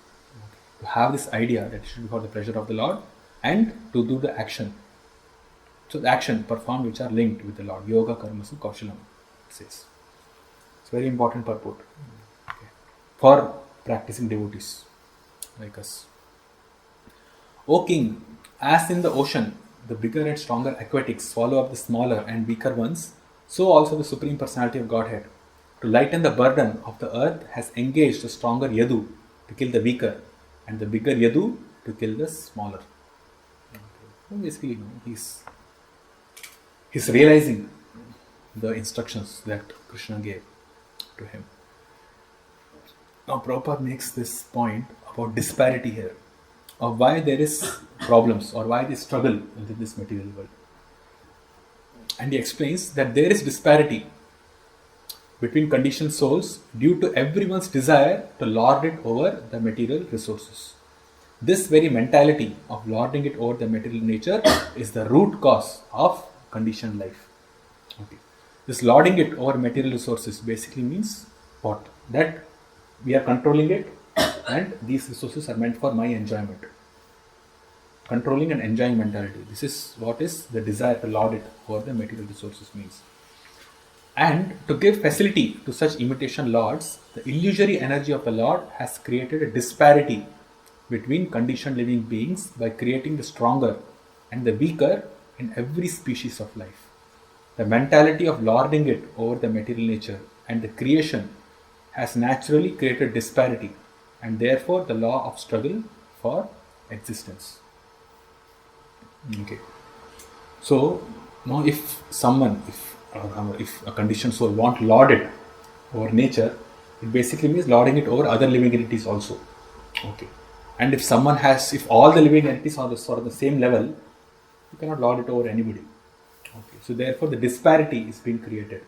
Speaker 1: To have this idea that it should be for the pleasure of the Lord, and to do the action. So the action performed which are linked with the Lord. Yoga karmasu kaushalam, it says. It's very important purport for practicing devotees like us. O king, as in the ocean, the bigger and stronger aquatics swallow up the smaller and weaker ones, so also the Supreme Personality of Godhead, to lighten the burden of the earth, has engaged the stronger Yadu to kill the weaker, and the bigger Yadu to kill the smaller. So basically, he's realizing the instructions that Krishna gave to him. Now Prabhupada makes this point about disparity here, of why there is problems or why they struggle within this material world. And he explains that there is disparity between conditioned souls due to everyone's desire to lord it over the material resources. This very mentality of lording it over the material nature is the root cause of conditioned life. Okay. This lording it over material resources basically means what? That we are controlling it, and these resources are meant for my enjoyment. Controlling and enjoying mentality. This is what is the desire to lord it over the material resources means. And to give facility to such imitation lords, the illusory energy of the Lord has created a disparity between conditioned living beings by creating the stronger and the weaker in every species of life. The mentality of lording it over the material nature and the creation has naturally created disparity, and therefore the law of struggle for existence. Okay. So now if a conditioned soul want to lord it over nature, it basically means lording it over other living entities also. Okay. And if all the living entities are on the same level, you cannot lord it over anybody. Okay. So therefore the disparity is being created,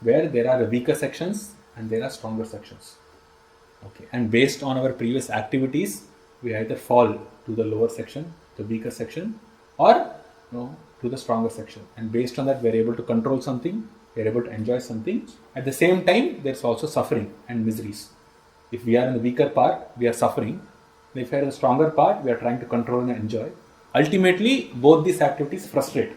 Speaker 1: where there are the weaker sections and there are stronger sections. Okay. And based on our previous activities, we either fall to the lower section, the weaker section, or to the stronger section. And based on that, we are able to control something, we are able to enjoy something. At the same time, there's also suffering and miseries. If we are in the weaker part, we are suffering. If we are in the stronger part, we are trying to control and enjoy. Ultimately, both these activities frustrate.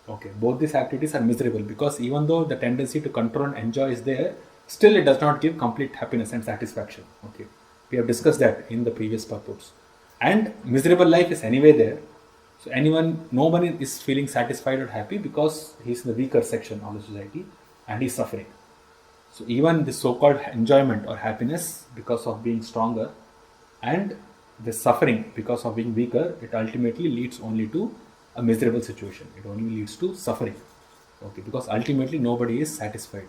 Speaker 1: Okay, both these activities are miserable, because even though the tendency to control and enjoy is there, still it does not give complete happiness and satisfaction. Okay, we have discussed that in the previous purports. And miserable life is anyway there. So nobody is feeling satisfied or happy because he's in the weaker section of the society and he's suffering. So even the so-called enjoyment or happiness because of being stronger, and the suffering because of being weaker, it ultimately leads only to a miserable situation. It only leads to suffering. Okay, because ultimately nobody is satisfied.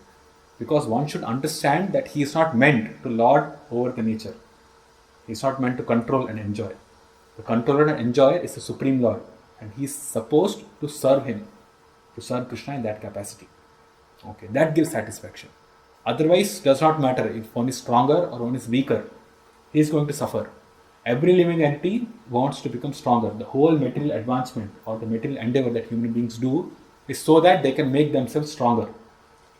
Speaker 1: Because one should understand that he is not meant to lord over the nature. He is not meant to control and enjoy. The controller and enjoyer is the Supreme Lord, and he is supposed to serve him, to serve Krishna in that capacity. Okay, that gives satisfaction. Otherwise, it does not matter if one is stronger or one is weaker, he is going to suffer. Every living entity wants to become stronger. The whole material advancement or the material endeavor that human beings do is so that they can make themselves stronger.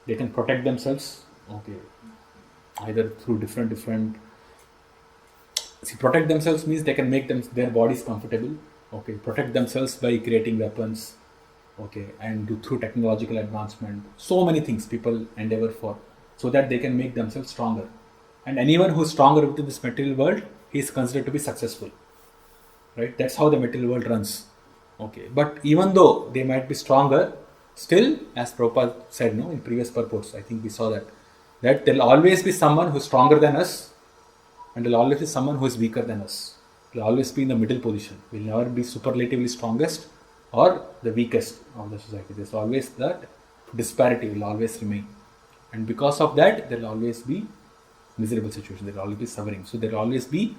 Speaker 1: They can protect themselves, okay, either through different. See, protect themselves means they can make their bodies comfortable. Okay, protect themselves by creating weapons. Okay, and through technological advancement, so many things people endeavor for, so that they can make themselves stronger. And anyone who is stronger within this material world, he is considered to be successful. Right? That's how the material world runs. Okay, but even though they might be stronger, still, as Prabhupada said, in previous purports, I think we saw that there will always be someone who is stronger than us, and there will always be someone who is weaker than us. It will always be in the middle position. We will never be superlatively strongest or the weakest of the society. There's always that disparity will always remain. And because of that, there will always be miserable situation. There will always be suffering. So there will always be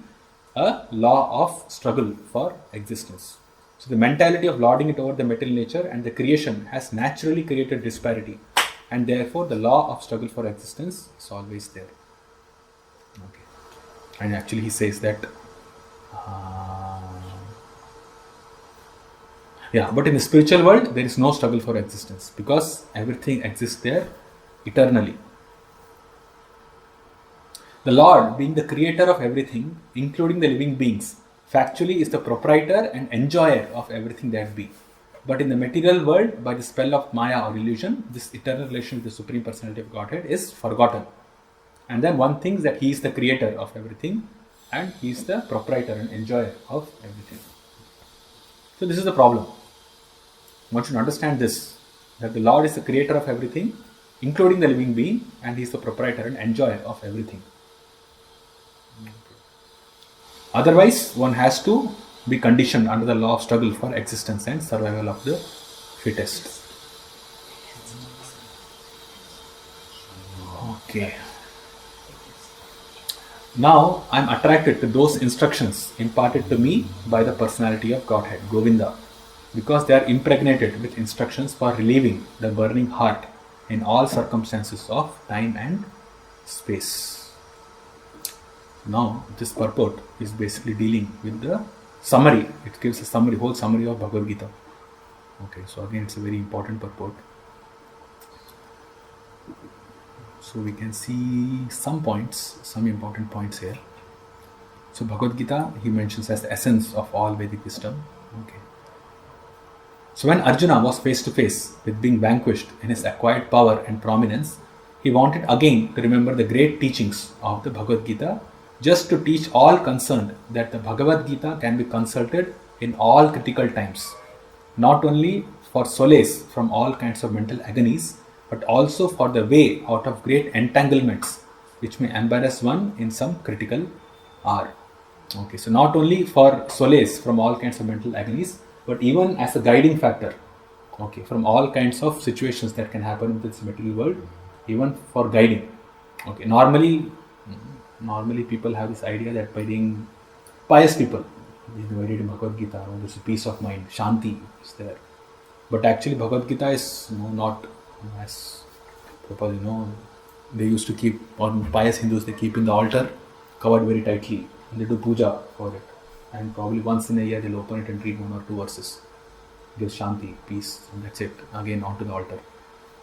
Speaker 1: a law of struggle for existence. So the mentality of lording it over the material nature and the creation has naturally created disparity. And therefore the law of struggle for existence is always there. And actually he says that but in the spiritual world there is no struggle for existence because everything exists there eternally. The Lord, being the creator of everything, including the living beings, factually is the proprietor and enjoyer of everything that be. But in the material world, by the spell of Maya or illusion, this eternal relation with the Supreme Personality of Godhead is forgotten. And then one thinks that he is the creator of everything and he is the proprietor and enjoyer of everything. So this is the problem. One should understand this, that the Lord is the creator of everything, including the living being, and he is the proprietor and enjoyer of everything. Otherwise, one has to be conditioned under the law of struggle for existence and survival of the fittest. Okay. Now, I am attracted to those instructions imparted to me by the personality of Godhead, Govinda, because they are impregnated with instructions for relieving the burning heart in all circumstances of time and space. Now, this purport is basically dealing with the summary. It gives a summary, whole summary of Bhagavad Gita. Okay, so again, it's a very important purport. So we can see some points, some important points here. So Bhagavad Gita, he mentions as the essence of all Vedic wisdom. Okay. So when Arjuna was face to face with being vanquished in his acquired power and prominence, he wanted again to remember the great teachings of the Bhagavad Gita, just to teach all concerned that the Bhagavad Gita can be consulted in all critical times, not only for solace from all kinds of mental agonies, but also for the way out of great entanglements which may embarrass one in some critical hour. Okay, so not only for solace from all kinds of mental agonies, but even as a guiding factor, okay, from all kinds of situations that can happen in this material world, even for guiding. Okay, normally people have this idea that by being pious people, they read Bhagavad Gita, there's a peace of mind, Shanti is there. But actually Bhagavad Gita is not as proper, they used to keep, on pious Hindus, they keep in the altar covered very tightly and they do puja for it. And probably once in a year they'll open it and read 1 or 2 verses. Gives Shanti, peace, and that's it, again onto the altar.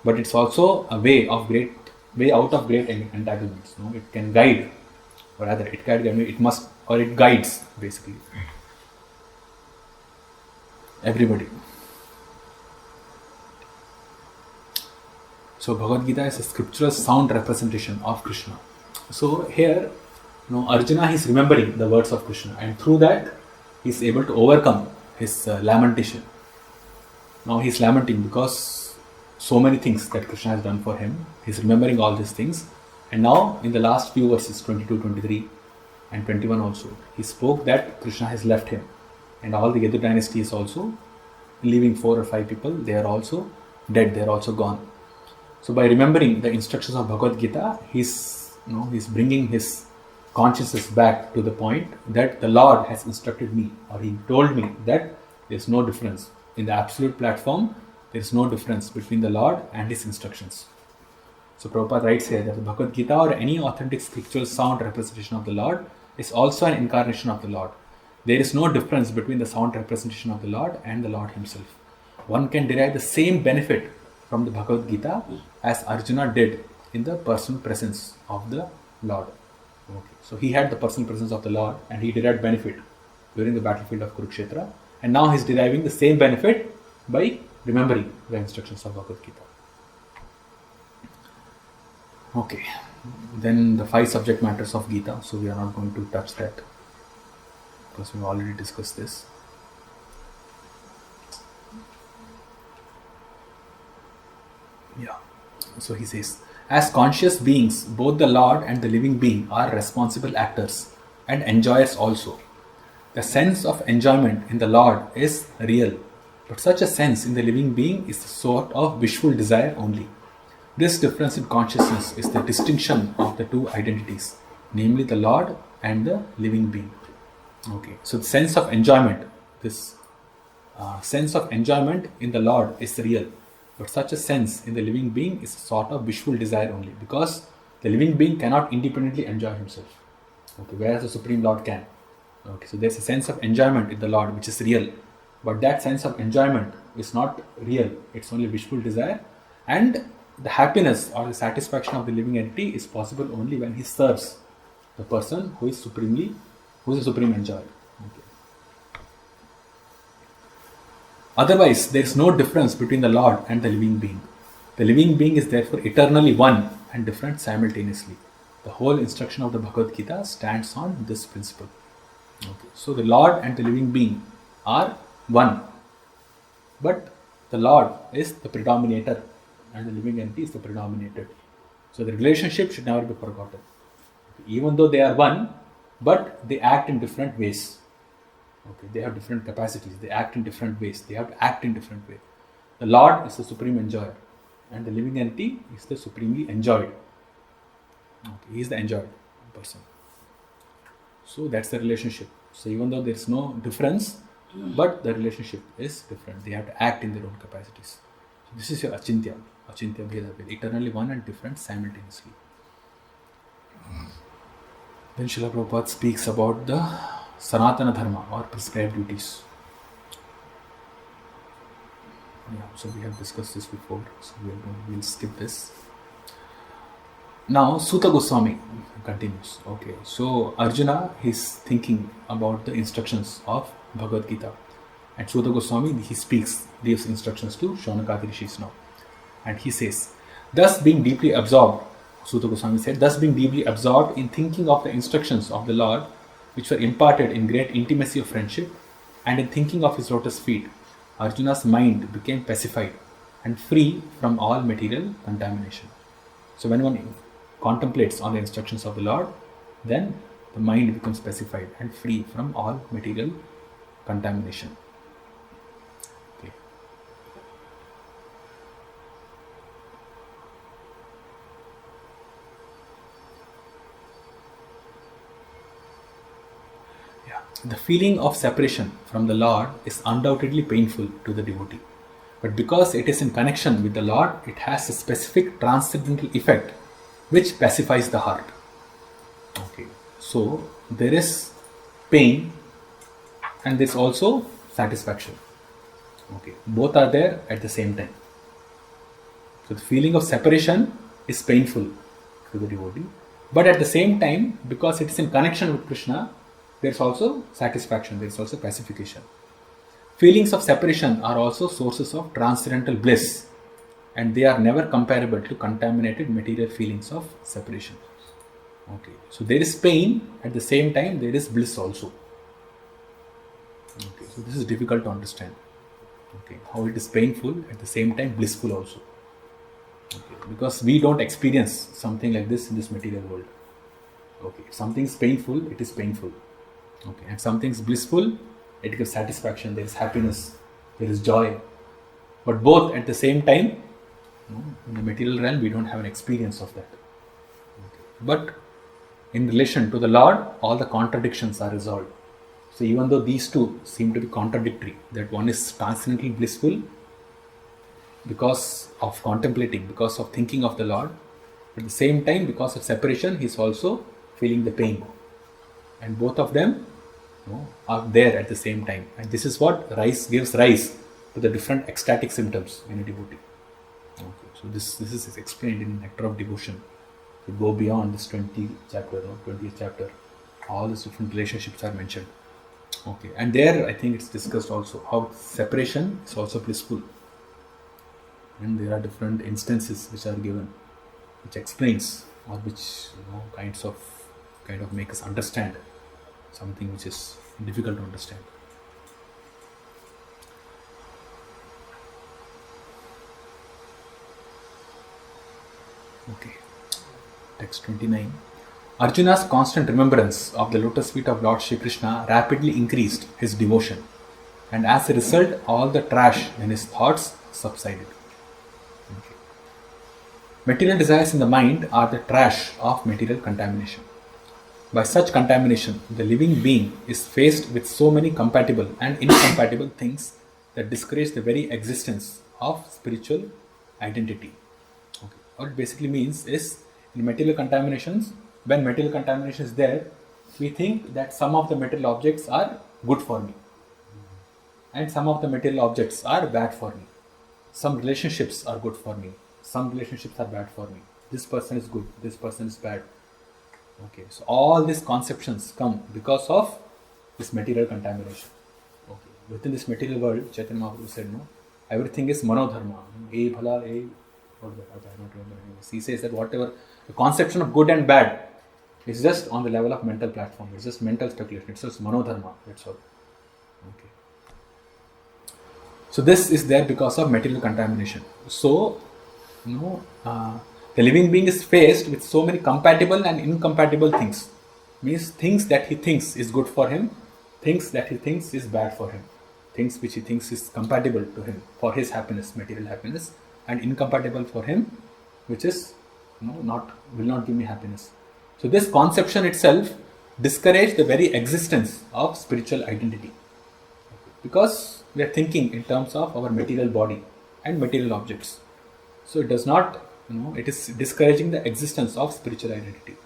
Speaker 1: But it's also a way out of great entanglements. It can guide, or rather it guides basically everybody. So Bhagavad Gita is a scriptural sound representation of Krishna. So here, Arjuna is remembering the words of Krishna, and through that he is able to overcome his lamentation. Now he is lamenting because so many things that Krishna has done for him. He is remembering all these things. And now in the last few verses, 22, 23 and 21 also, he spoke that Krishna has left him. And all the Yadu dynasty is also leaving 4 or 5 people. They are also dead. They are also gone. So by remembering the instructions of Bhagavad Gita, he's bringing his consciousness back to the point that the Lord has instructed me, or he told me that there is no difference. In the absolute platform, there is no difference between the Lord and his instructions. So Prabhupada writes here that the Bhagavad Gita, or any authentic spiritual sound representation of the Lord, is also an incarnation of the Lord. There is no difference between the sound representation of the Lord and the Lord himself. One can derive the same benefit from the Bhagavad Gita as Arjuna did in the personal presence of the Lord. Okay. So he had the personal presence of the Lord and he derived benefit during the battlefield of Kurukshetra, and now he is deriving the same benefit by remembering the instructions of Bhagavad Gita. Okay, then the 5 subject matters of Gita, so we are not going to touch that because we have already discussed this. Yeah, so he says, as conscious beings, both the Lord and the living being are responsible actors and enjoyers also. The sense of enjoyment in the Lord is real, but such a sense in the living being is a sort of wishful desire only. This difference in consciousness is the distinction of the 2 identities, namely the Lord and the living being. Okay, so the sense of enjoyment, this sense of enjoyment in the Lord is real, but such a sense in the living being is a sort of wishful desire only, because the living being cannot independently enjoy himself. Okay, whereas the Supreme Lord can. Okay, so there's a sense of enjoyment in the Lord which is real, but that sense of enjoyment is not real. It's only wishful desire, and the happiness or the satisfaction of the living entity is possible only when he serves the person who is a supreme enjoyer. Okay. Otherwise, there is no difference between the Lord and the living being. The living being is therefore eternally one and different simultaneously. The whole instruction of the Bhagavad Gita stands on this principle. Okay. So the Lord and the living being are one, but the Lord is the predominator and the living entity is the predominated. So the relationship should never be forgotten. Even though they are one, but they act in different ways. Okay, they have different capacities. They act in different ways. They have to act in different ways. The Lord is the supreme enjoyer, and the living entity is the supremely enjoyed. Okay, he is the enjoyed person. So that's the relationship. So even though there is no difference, but the relationship is different. They have to act in their own capacities. So this is your achintya bheda, eternally one and different simultaneously. Then Srila Prabhupada speaks about the Sanatana Dharma or prescribed duties. Yeah, so we have discussed this before, so we'll skip this. Now Suta Goswami continues. Okay, so Arjuna is thinking about the instructions of Bhagavad Gita, and Suta Goswami he speaks these instructions to Shaunakadi Rishis now, and he says, thus being deeply absorbed, Suta Goswami said, thus being deeply absorbed in thinking of the instructions of the Lord, which were imparted in great intimacy of friendship, and in thinking of his lotus feet, Arjuna's mind became pacified and free from all material contamination. So when one contemplates on the instructions of the Lord, then the mind becomes pacified and free from all material contamination. Okay. The feeling of separation from the Lord is undoubtedly painful to the devotee. But because it is in connection with the Lord, it has a specific transcendental effect which pacifies the heart. Okay. So there is pain and there is also satisfaction. Okay. Both are there at the same time. So the feeling of separation is painful to the devotee. But at the same time, because it is in connection with Krishna, there is also satisfaction, there is also pacification. Feelings of separation are also sources of transcendental bliss, and they are never comparable to contaminated material feelings of separation. Okay, so there is pain, at the same time there is bliss also. Okay, so this is difficult to understand. Okay, how it is painful, at the same time blissful also. Okay, because we don't experience something like this in this material world. Okay, if something is painful, it is painful. Okay, and something is blissful, it gives satisfaction, there is happiness, there is joy. But both at the same time, in the material realm, we don't have an experience of that. Okay. But in relation to the Lord, all the contradictions are resolved. So even though these two seem to be contradictory, that one is transcendently blissful because of contemplating, because of thinking of the Lord, but at the same time, because of separation, he is also feeling the pain. And both of them are there at the same time. And this is what gives rise to the different ecstatic symptoms in a devotee. Okay. So this is explained in Nectar of Devotion. To go beyond this 20th chapter, all these different relationships are mentioned. Okay, and there I think it's discussed also how separation is also blissful. And there are different instances which are given, which explains or which kind of make us understand something which is difficult to understand. Okay, text 29. Arjuna's constant remembrance of the lotus feet of Lord Shri Krishna rapidly increased his devotion, and as a result, all the trash in his thoughts subsided. Okay. Material desires in the mind are the trash of material contamination. By such contamination, the living being is faced with so many compatible and incompatible things that discourage the very existence of spiritual identity. Okay. What it basically means is, in material contaminations, when material contamination is there, we think that some of the material objects are good for me, and some of the material objects are bad for me. Some relationships are good for me, some relationships are bad for me. This person is good, this person is bad. Okay, so all these conceptions come because of this material contamination. Okay, within this material world, Chaitanya Mahaprabhu said, no, everything is manodharma. A bhala, a what was that? I don't remember. He says that whatever the conception of good and bad is just on the level of mental platform. It's just mental speculation. It's just manodharma. That's all. Okay. So this is there because of material contamination. So, the living being is faced with so many compatible and incompatible things. Means things that he thinks is good for him, things that he thinks is bad for him, things which he thinks is compatible to him for his happiness, material happiness, and incompatible for him, which is will not give me happiness. So this conception itself discourages the very existence of spiritual identity, because we are thinking in terms of our material body and material objects. So it does not, it is discouraging the existence of spiritual identity.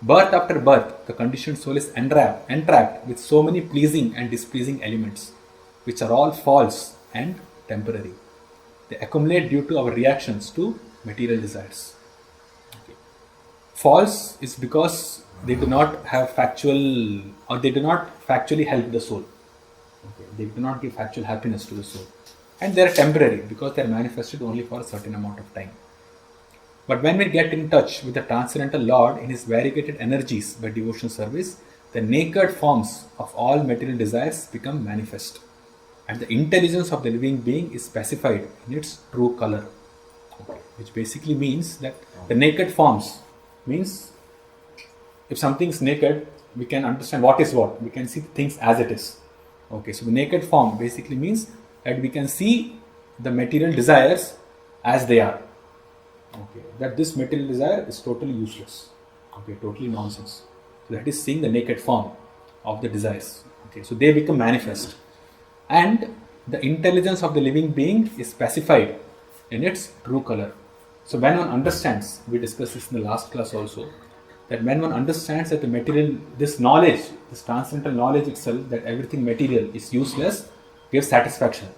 Speaker 1: Birth after birth, the conditioned soul is entrapped with so many pleasing and displeasing elements, which are all false and temporary. They accumulate due to our reactions to material desires. Okay. False is because they do not have factual, or they do not factually help the soul. Okay. They do not give factual happiness to the soul. And they are temporary because they are manifested only for a certain amount of time. But when we get in touch with the Transcendental Lord in His variegated energies by devotional service, the naked forms of all material desires become manifest, and the intelligence of the living being is specified in its true color. Okay. Which basically means that the naked forms means if something is naked, we can understand what is what. We can see things as it is. Okay, so the naked form basically means that we can see the material desires as they are. Okay, that this material desire is totally useless. Okay, totally nonsense. So that is seeing the naked form of the desires. Okay, so they become manifest, and the intelligence of the living being is specified in its true color. So when one understands, we discussed this in the last class also, that when one understands that the material, this knowledge, this transcendental knowledge itself, that everything material is useless, gives satisfaction.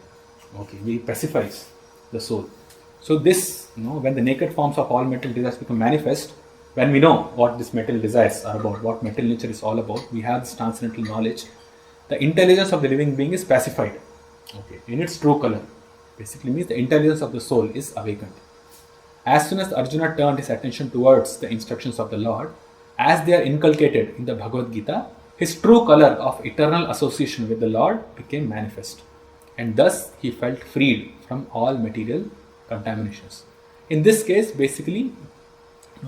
Speaker 1: Okay, it pacifies the soul. So this, when the naked forms of all material desires become manifest, when we know what this material desires are about, what material nature is all about, we have this transcendental knowledge. The intelligence of the living being is pacified, okay, in its true color. Basically means the intelligence of the soul is awakened. As soon as Arjuna turned his attention towards the instructions of the Lord, as they are inculcated in the Bhagavad Gita, his true color of eternal association with the Lord became manifest, and thus he felt freed from all material contaminations. In this case, basically,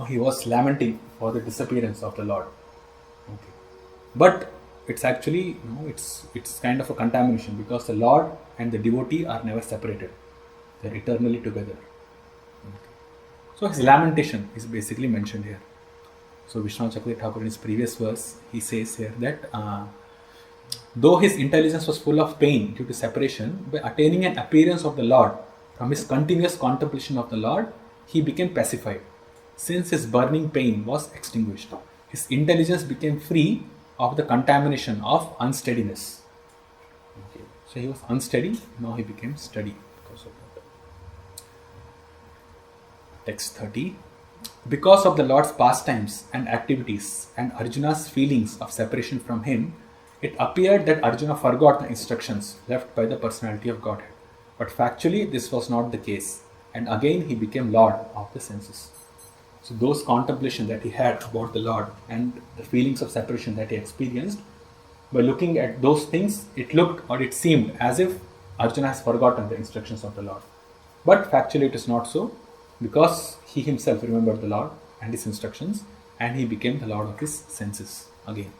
Speaker 1: he was lamenting for the disappearance of the Lord. Okay. But it's actually, it's kind of a contamination, because the Lord and the devotee are never separated. They're eternally together. Okay. So his lamentation is basically mentioned here. So Vishwanath Chakravarti Thakur, in his previous verse, he says here that though his intelligence was full of pain due to separation, by attaining an appearance of the Lord, from his continuous contemplation of the Lord, he became pacified. Since his burning pain was extinguished, his intelligence became free of the contamination of unsteadiness. Okay. So he was unsteady, now he became steady because of that. Text 30. Because of the Lord's pastimes and activities and Arjuna's feelings of separation from him, it appeared that Arjuna forgot the instructions left by the personality of Godhead. But factually, this was not the case, and again he became Lord of the senses. So those contemplations that he had about the Lord and the feelings of separation that he experienced, by looking at those things, it looked or it seemed as if Arjuna has forgotten the instructions of the Lord. But factually it is not so, because he himself remembered the Lord and his instructions, and he became the Lord of his senses again.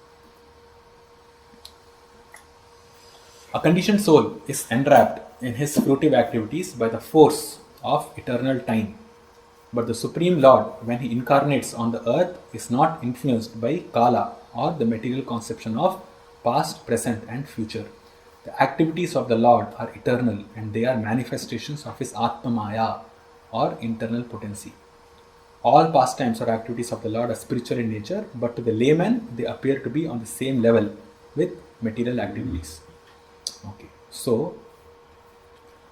Speaker 1: A conditioned soul is enwrapped in his fruitive activities by the force of eternal time. But the Supreme Lord, when he incarnates on the earth, is not influenced by Kala or the material conception of past, present and future. The activities of the Lord are eternal, and they are manifestations of his Atma Maya or internal potency. all pastimes or activities of the Lord are spiritual in nature, but to the layman, they appear to be on the same level with material activities. Okay, so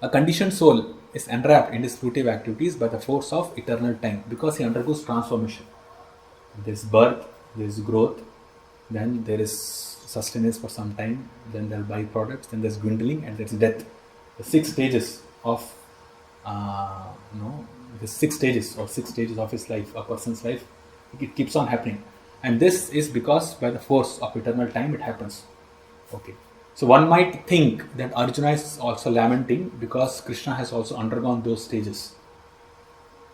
Speaker 1: a conditioned soul is enwrapped in his fruitive activities by the force of eternal time because he undergoes transformation. There is birth, there is growth, then there is sustenance for some time, then there are byproducts, then there's dwindling, and there's death. The 6 stages of, the 6 stages or 6 stages of his life, a person's life, it keeps on happening. And this is because by the force of eternal time it happens. Okay. So one might think that Arjuna is also lamenting because Krishna has also undergone those stages.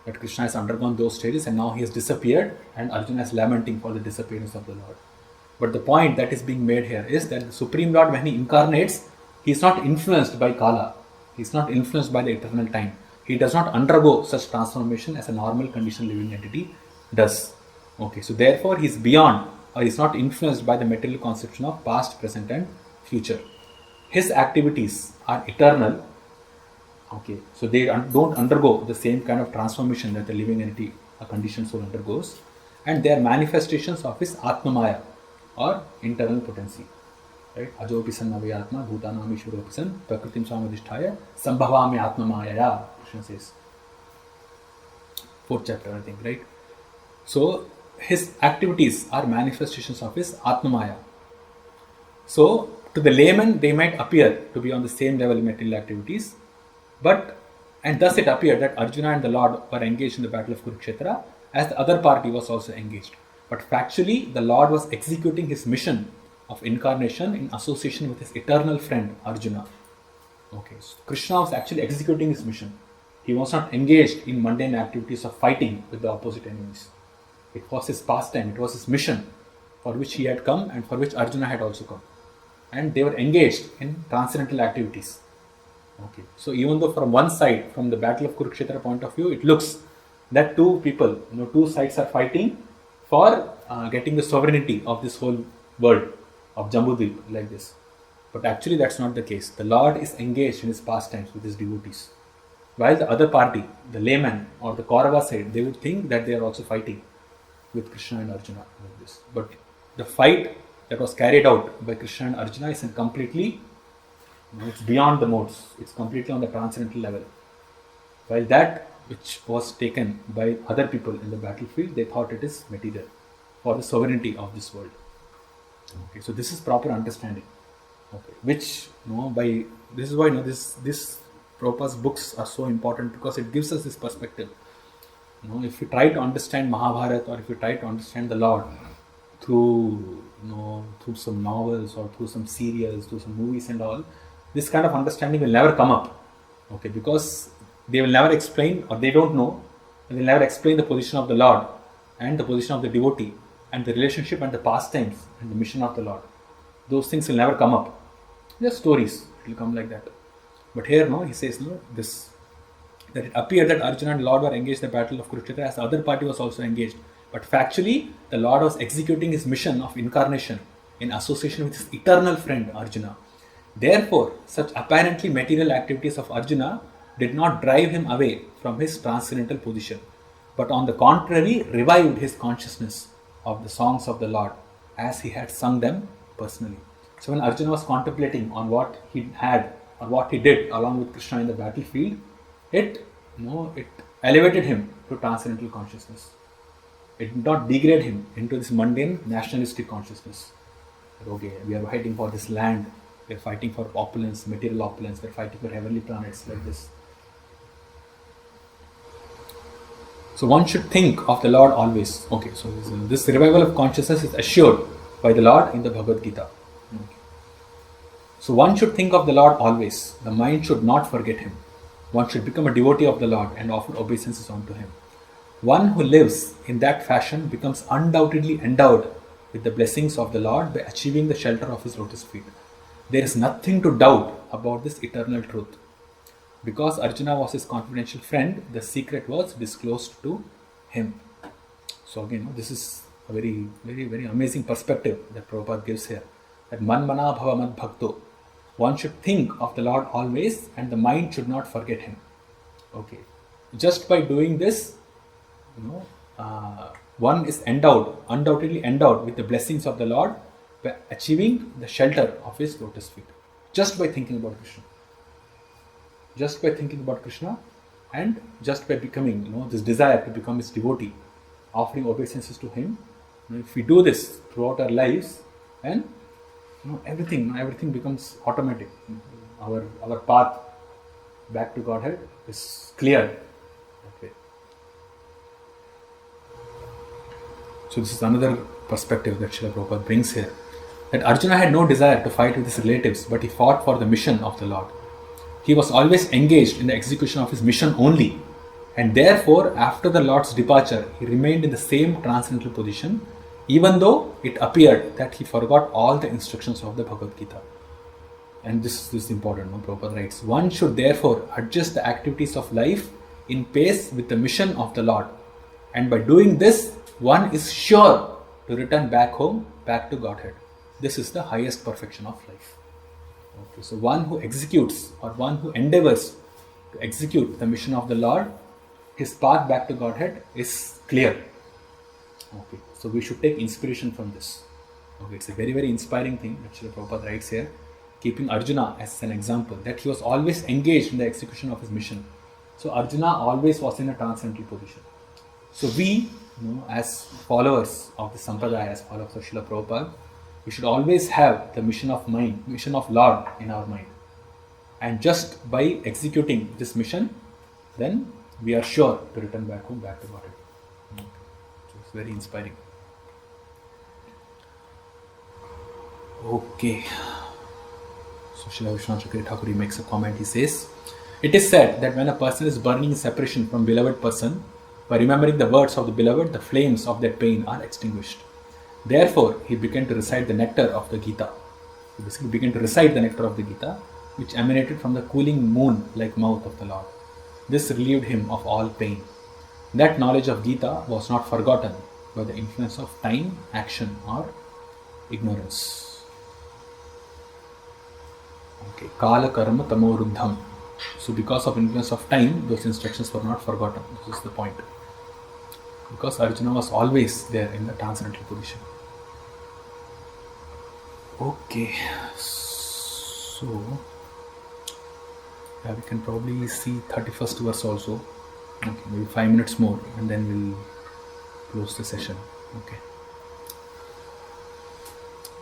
Speaker 1: That Krishna has undergone those stages and now he has disappeared and Arjuna is lamenting for the disappearance of the Lord. But the point that is being made here is that the Supreme Lord, when he incarnates, he is not influenced by Kala. He is not influenced by the eternal time. He does not undergo such transformation as a normal conditioned living entity does. Okay, so therefore he is beyond, or he is not influenced by the material conception of past, present and future. His activities are eternal. Okay, so they don't undergo the same kind of transformation that the living entity, a conditioned soul, undergoes, and they are manifestations of his Atmamaya or internal potency. Right? Ajopisan Navayatma, Bhutanam Ishwaropisan, Prakritim Samadhisthaya, Sambhavami Atmamaya, Krishna says. 4th chapter, I think, right? So his activities are manifestations of his Atmamaya. So to the layman, they might appear to be on the same level in material activities, and thus it appeared that Arjuna and the Lord were engaged in the battle of Kurukshetra as the other party was also engaged. But factually, the Lord was executing his mission of incarnation in association with his eternal friend Arjuna. Okay, so Krishna was actually executing his mission. He was not engaged in mundane activities of fighting with the opposite enemies. It was his pastime, it was his mission for which he had come and for which Arjuna had also come. And they were engaged in transcendental activities. Okay, so even though from one side, from the battle of Kurukshetra point of view, it looks that two people, two sides are fighting for getting the sovereignty of this whole world of Jambudvip like this. But actually that's not the case. The Lord is engaged in his pastimes with his devotees. While the other party, the layman or the Kaurava side, they would think that they are also fighting with Krishna and Arjuna like this. But the fight that was carried out by Krishna and Arjuna is completely, it's beyond the modes. It's completely on the transcendental level. While that which was taken by other people in the battlefield, they thought it is material for the sovereignty of this world. Okay, so this is proper understanding. Okay, which this is why this Prabhupada's books are so important because it gives us this perspective. If you try to understand Mahabharata or if you try to understand the Lord through some novels or through some serials, through some movies and all, this kind of understanding will never come up. Okay, because they will never explain, or they don't know, and they'll never explain the position of the Lord and the position of the devotee and the relationship and the pastimes and the mission of the Lord. Those things will never come up. They're stories. It will come like that. But here, he says, that it appeared that Arjuna and the Lord were engaged in the battle of Kurukshetra as the other party was also engaged. But factually, the Lord was executing his mission of incarnation in association with his eternal friend Arjuna. Therefore, such apparently material activities of Arjuna did not drive him away from his transcendental position, but on the contrary, revived his consciousness of the songs of the Lord as he had sung them personally. So when Arjuna was contemplating on what he had or what he did along with Krishna in the battlefield, it elevated him to transcendental consciousness. It did not degrade him into this mundane nationalistic consciousness. Okay, we are fighting for this land, we are fighting for opulence, material opulence, we are fighting for heavenly planets like this. So one should think of the Lord always. Okay, so this revival of consciousness is assured by the Lord in the Bhagavad Gita. Okay. So one should think of the Lord always. The mind should not forget him. One should become a devotee of the Lord and offer obeisances unto him. One who lives in that fashion becomes undoubtedly endowed with the blessings of the Lord by achieving the shelter of his lotus feet. There is nothing to doubt about this eternal truth. Because Arjuna was his confidential friend, the secret was disclosed to him. So again, this is a very, very, very amazing perspective that Prabhupada gives here. That man mana bhava mad bhakto. One should think of the Lord always and the mind should not forget him. Okay. Just by doing this, one is undoubtedly endowed with the blessings of the Lord by achieving the shelter of his lotus feet. Just by thinking about Krishna. Just by thinking about Krishna and just by becoming, this desire to become his devotee, offering obeisances to him. If we do this throughout our lives, then everything becomes automatic. Our path back to Godhead is clear. Okay. So this is another perspective that Srila Prabhupada brings here. That Arjuna had no desire to fight with his relatives, but he fought for the mission of the Lord. He was always engaged in the execution of his mission only, and therefore, after the Lord's departure, he remained in the same transcendental position, even though it appeared that he forgot all the instructions of the Bhagavad Gita. And this is important, Prabhupada writes, one should therefore adjust the activities of life in pace with the mission of the Lord. And by doing this, one is sure to return back home, back to Godhead. This is the highest perfection of life. Okay, so one who executes or one who endeavors to execute the mission of the Lord, his path back to Godhead is clear. Okay, so we should take inspiration from this. Okay, it's a very, very inspiring thing that Srila Prabhupada writes here, keeping Arjuna as an example, that he was always engaged in the execution of his mission. So Arjuna always was in a transcendental position. So we, as followers of the Sampradaya, as followers of Srila Prabhupada, we should always have the mission of Lord in our mind. And just by executing this mission, then we are sure to return back home, back to Godhead. So it's very inspiring. Okay. So Srila Vishwanath Chakravarti Thakur makes a comment. He says, it is said that when a person is burning in separation from beloved person, by remembering the words of the beloved, the flames of that pain are extinguished. Therefore, he began to recite the nectar of the Gita. He basically began to recite the nectar of the Gita, which emanated from the cooling moon-like mouth of the Lord. This relieved him of all pain. That knowledge of Gita was not forgotten by the influence of time, action, or ignorance. Okay, Kala Karma Tamoruddham. So because of influence of time, those instructions were not forgotten. This is the point. Because Arjuna was always there in the transcendental position. Okay, so we can probably see 31st verse also. Okay, maybe 5 minutes more and then we'll close the session. Okay.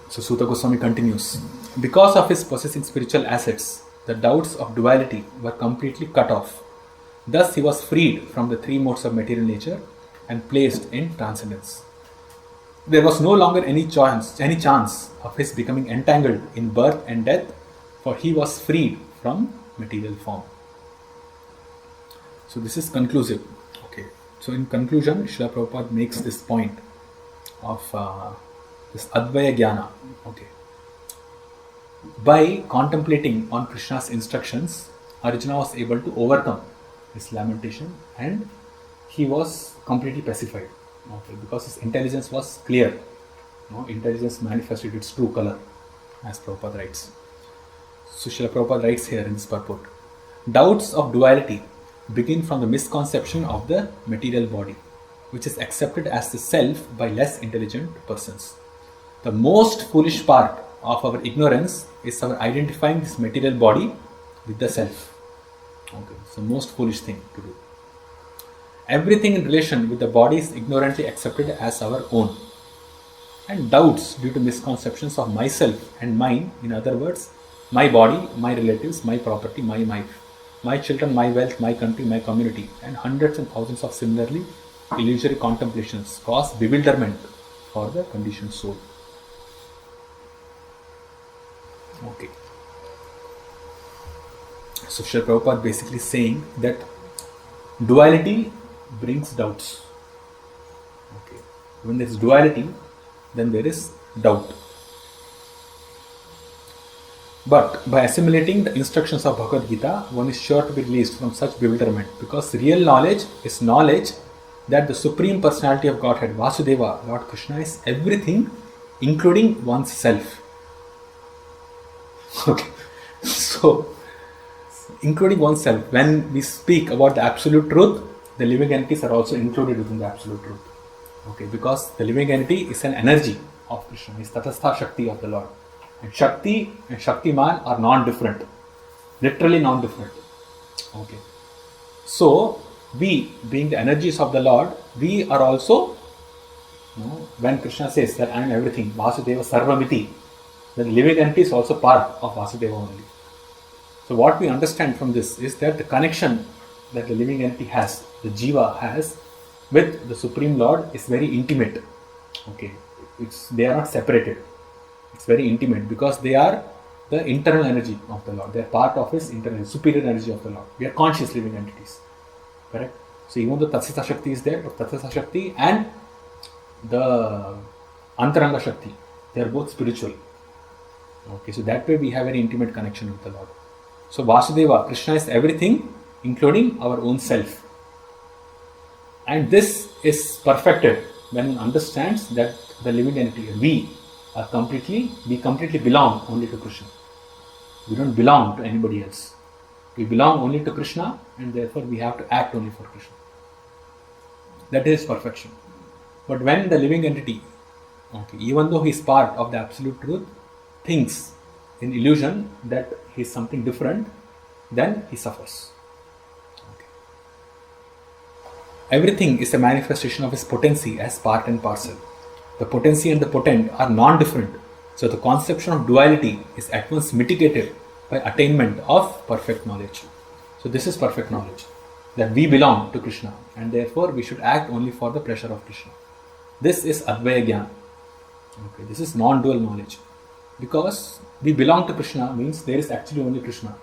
Speaker 1: So Suta Goswami continues. Because of his possessing spiritual assets, the doubts of duality were completely cut off. Thus he was freed from the three modes of material nature and placed in transcendence. There was no longer any chance of his becoming entangled in birth and death, for he was freed from material form. So this is conclusive. Okay. So in conclusion, Srila Prabhupada makes this point of this Advaya Jnana. Okay. By contemplating on Krishna's instructions, Arjuna was able to overcome his lamentation and he was completely pacified. Okay, because his intelligence was clear. Intelligence manifested its true color, as Prabhupada writes. So Srila Prabhupada writes here in this purport, doubts of duality begin from the misconception of the material body, which is accepted as the self by less intelligent persons. The most foolish part of our ignorance is our identifying this material body with the self. Okay, so most foolish thing to do. Everything in relation with the body is ignorantly accepted as our own. And doubts due to misconceptions of myself and mine, in other words, my body, my relatives, my property, my wife, my children, my wealth, my country, my community, and hundreds and thousands of similarly illusory contemplations cause bewilderment for the conditioned soul. Okay. So Srila Prabhupada basically saying that duality brings doubts. Okay. When there is duality, then there is doubt. But by assimilating the instructions of Bhagavad Gita, one is sure to be released from such bewilderment, because real knowledge is knowledge that the Supreme Personality of Godhead, Vasudeva, Lord Krishna, is everything, including one's self. Okay. So, including oneself, when we speak about the absolute truth, the living entities are also included within the absolute truth. Okay, because the living entity is an energy of Krishna, is Tatastha Shakti of the Lord. And Shakti and Shaktiman are non-different, literally non-different. Okay. So, we, being the energies of the Lord, we are also, when Krishna says that I am everything, Vasudeva Sarvamiti, the living entity is also part of Vasudeva only. So what we understand from this is that the connection that the living entity has, the Jiva has, with the Supreme Lord is very intimate. Okay, they are not separated. It's very intimate because they are the internal energy of the Lord. They are part of His internal, superior energy of the Lord. We are conscious living entities. Correct? So even though Tatsita Shakti is there, but Tatsita Shakti and the Antaranga Shakti, they are both spiritual. Okay, so that way we have very intimate connection with the Lord. So Vasudeva, Krishna is everything, including our own self. And this is perfected when one understands that the living entity, we completely belong only to Krishna. We don't belong to anybody else. We belong only to Krishna, and therefore we have to act only for Krishna. That is perfection. But when the living entity, even though he is part of the absolute truth, thinks in illusion that he is something different, then he suffers. Everything is a manifestation of his potency as part and parcel. The potency and the potent are non-different. So the conception of duality is at once mitigated by attainment of perfect knowledge. So this is perfect knowledge, that we belong to Krishna and therefore we should act only for the pleasure of Krishna. This is Advaya Gyan. This is non-dual knowledge. Because we belong to Krishna means there is actually only Krishna.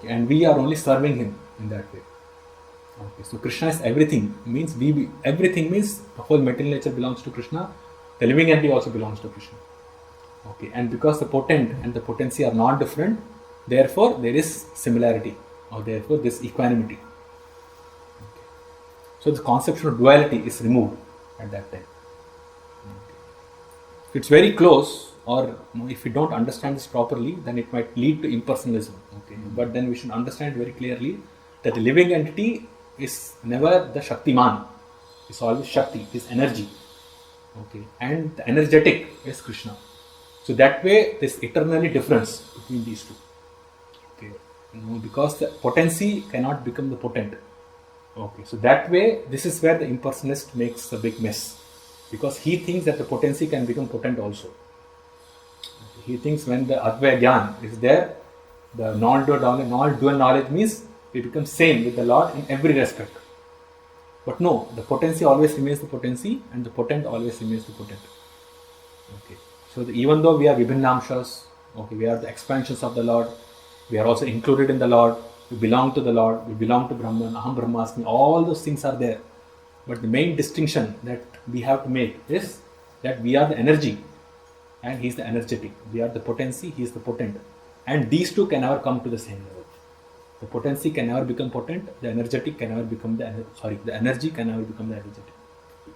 Speaker 1: And we are only serving Him in that way. So Krishna is everything means everything means the whole material nature belongs to Krishna. The living entity also belongs to Krishna. And because the potent and the potency are not different, therefore there is similarity, or therefore this equanimity. So the conception of duality is removed at that time. It's very close, or if we don't understand this properly, then it might lead to impersonalism. But then we should understand very clearly that the living entity is never the Shaktiman. It's always Shakti, is energy. And the energetic is Krishna. So that way, there's eternally difference between these two. Because the potency cannot become the potent. So that way, this is where the impersonalist makes a big mess. Because he thinks that the potency can become potent also. He thinks when the Advaya Gyan is there, the non-dual knowledge means we become same with the Lord in every respect. But no, the potency always remains the potency and the potent always remains the potent. So even though we are Vibhinnamshas, we are the expansions of the Lord, we are also included in the Lord, we belong to the Lord, we belong to Brahman, Aham Brahmasmi, all those things are there. But the main distinction that we have to make is that we are the energy and He is the energetic. We are the potency, He is the potent. And these two can never come to the same level. The potency can never become potent, the energetic can never become the energy can never become the energetic.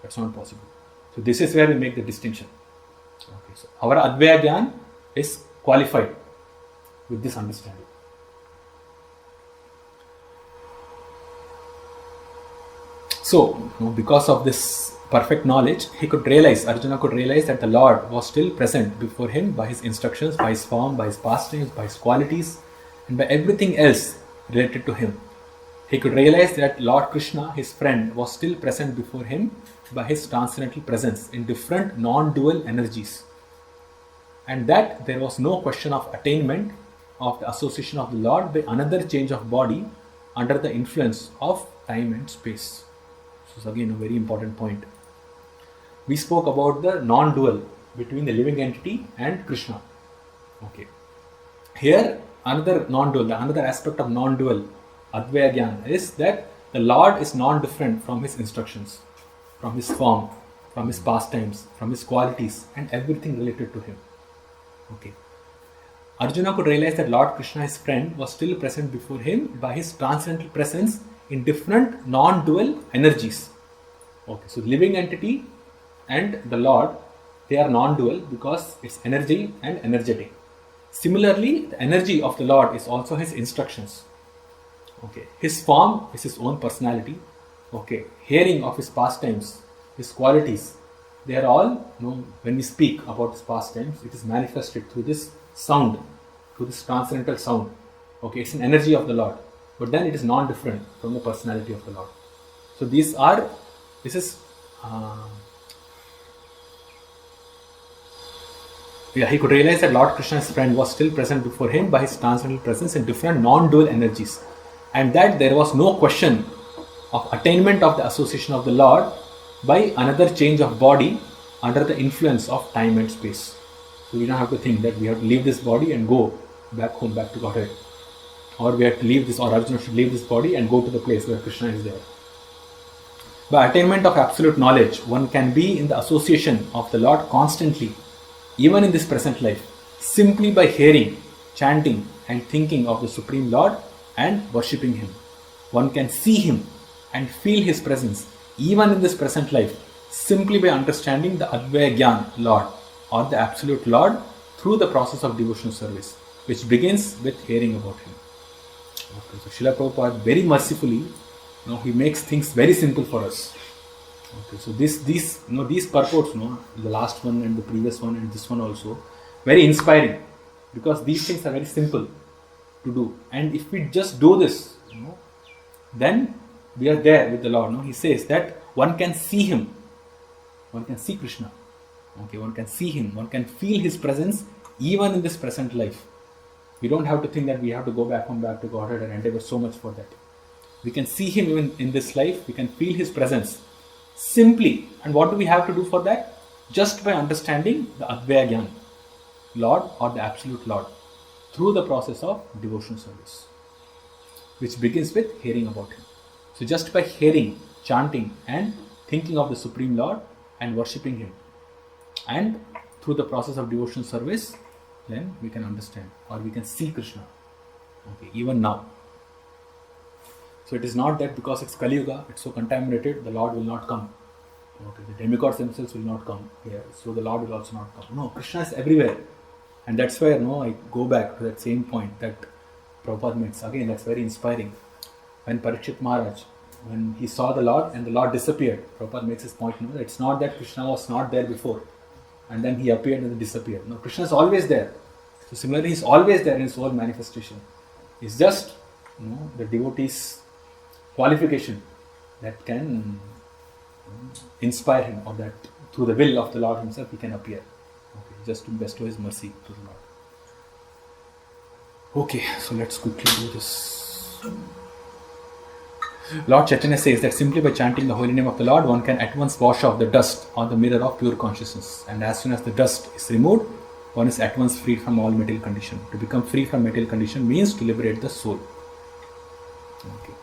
Speaker 1: That's not possible. So this is where we make the distinction. So our Advaya Gyan is qualified with this understanding. So, because of this perfect knowledge, Arjuna could realize that the Lord was still present before him by His instructions, by His form, by His pastimes, by His qualities, and by everything else related to Him. He could realize that Lord Krishna, His friend, was still present before him by His transcendental presence in different non-dual energies. And that there was no question of attainment of the association of the Lord by another change of body under the influence of time and space. This is again a very important point. We spoke about the non-dual between the living entity and Krishna. Here, another non-dual, another aspect of non-dual Advaya Gyan is that the Lord is non-different from His instructions, from His form, from His pastimes, from His qualities, and everything related to Him. Arjuna could realize that Lord Krishna, his friend, was still present before him by his transcendental presence in different non-dual energies. So living entity and the Lord, they are non-dual because it's energy and energetic. Similarly, the energy of the Lord is also His instructions. His form is His own personality Okay, hearing of his pastimes, his qualities, they are all, when we speak about his pastimes, it is manifested through this sound, through this transcendental sound. Okay, it's an energy of the Lord, but then it is non-different from the personality of the Lord. So this is, he could realize that Lord Krishna's friend was still present before him by his transcendental presence in different non-dual energies, and that there was no question of attainment of the association of the Lord by another change of body under the influence of time and space. So we don't have to think that we have to leave this body and go back home, back to Godhead, or we have to leave this, or Arjuna should leave this body and go to the place where Krishna is there. By attainment of absolute knowledge, one can be in the association of the Lord constantly, even in this present life, simply by hearing, chanting and thinking of the Supreme Lord and worshipping Him. One can see Him and feel His presence even in this present life simply by understanding the Advaya Gyan Lord or the Absolute Lord through the process of devotional service, which begins with hearing about Him. Okay, so Srila Prabhupada very mercifully, he makes things very simple for us. Okay, so these purports, the last one and the previous one and this one also, very inspiring, because these things are very simple to do. And if we just do this, then we are there with the Lord. He says that one can see Him, one can see Krishna. Okay, one can see Him, one can feel His presence even in this present life. We don't have to think that we have to go back home, back to Godhead and endeavor so much for that. We can see Him even in this life, we can feel His presence simply. And what do we have to do for that? Just by understanding the Advaya Gyan Lord or the Absolute Lord through the process of devotional service, which begins with hearing about Him. So just by hearing, chanting and thinking of the Supreme Lord and worshipping Him, and through the process of devotional service, then we can understand or we can see Krishna. Okay, even now. So it is not that because it's Kali Yuga, it's so contaminated, the Lord will not come. Okay, the demigods themselves will not come here, so the Lord will also not come. No, Krishna is everywhere. And that's where I go back to that same point that Prabhupada makes. Again, that's very inspiring. When Parikshit Maharaj, when he saw the Lord and the Lord disappeared, Prabhupada makes his point, that it's not that Krishna was not there before and then he appeared and then disappeared. No, Krishna is always there. So similarly, he's always there in his whole manifestation. It's just the devotee's qualification that can inspire him, or that through the will of the Lord Himself he can appear. Okay, just to bestow His mercy to the Lord. Okay, so let's quickly do this. Lord Chaitanya says that simply by chanting the holy name of the Lord, one can at once wash off the dust on the mirror of pure consciousness. And as soon as the dust is removed, one is at once freed from all material condition. To become free from material condition means to liberate the soul. Okay.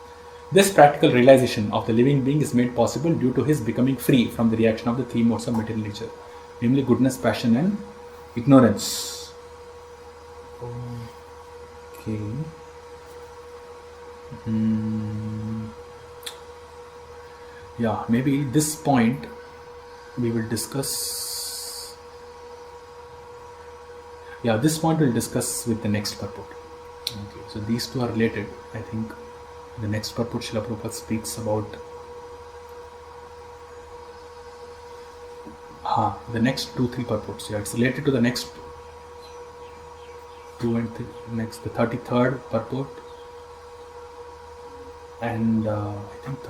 Speaker 1: This practical realization of the living being is made possible due to his becoming free from the reaction of the three modes of material nature, namely goodness, passion and ignorance. Okay. Yeah, maybe this point we will discuss. Yeah, this point we'll discuss with the next purport. Okay, so these two are related. I think the next purport Srila Prabhupada speaks about the next 2-3 purports. Yeah, it's related to the next 2 and 3. Next, the 33rd purport. And I think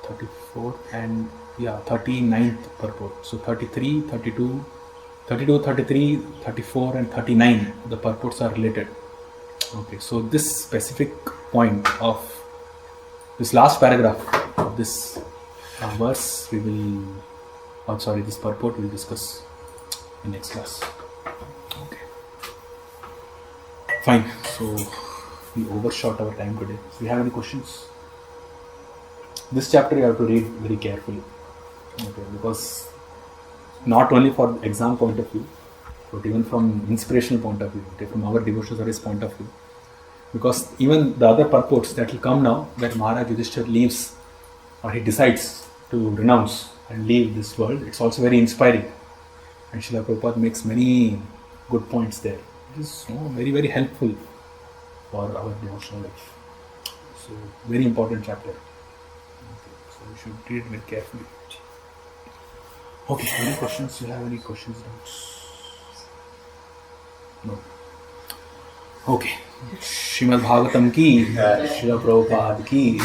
Speaker 1: 34 and 39th purport. So 33, 32, 33, 34 and 39, the purports are related. Okay, so this specific point of this last paragraph of this verse this purport we'll discuss in next class. Okay. Fine. So we overshot our time today. Do you have any questions? This chapter you have to read very carefully. Okay, because not only for exam point of view, but even from inspirational point of view, from our devotional service point of view. Because even the other purports that will come now, where Maharaj Yudhishthira leaves, or he decides to renounce and leave this world, it's also very inspiring. And Srila Prabhupada makes many good points there. It is very, very helpful for our devotional life. So, very important chapter. Okay, so, we should read it very carefully. Okay, any questions? Do you have any questions? No. Okay. Srimad Bhagavatam ki, Srila Prabhupada ki.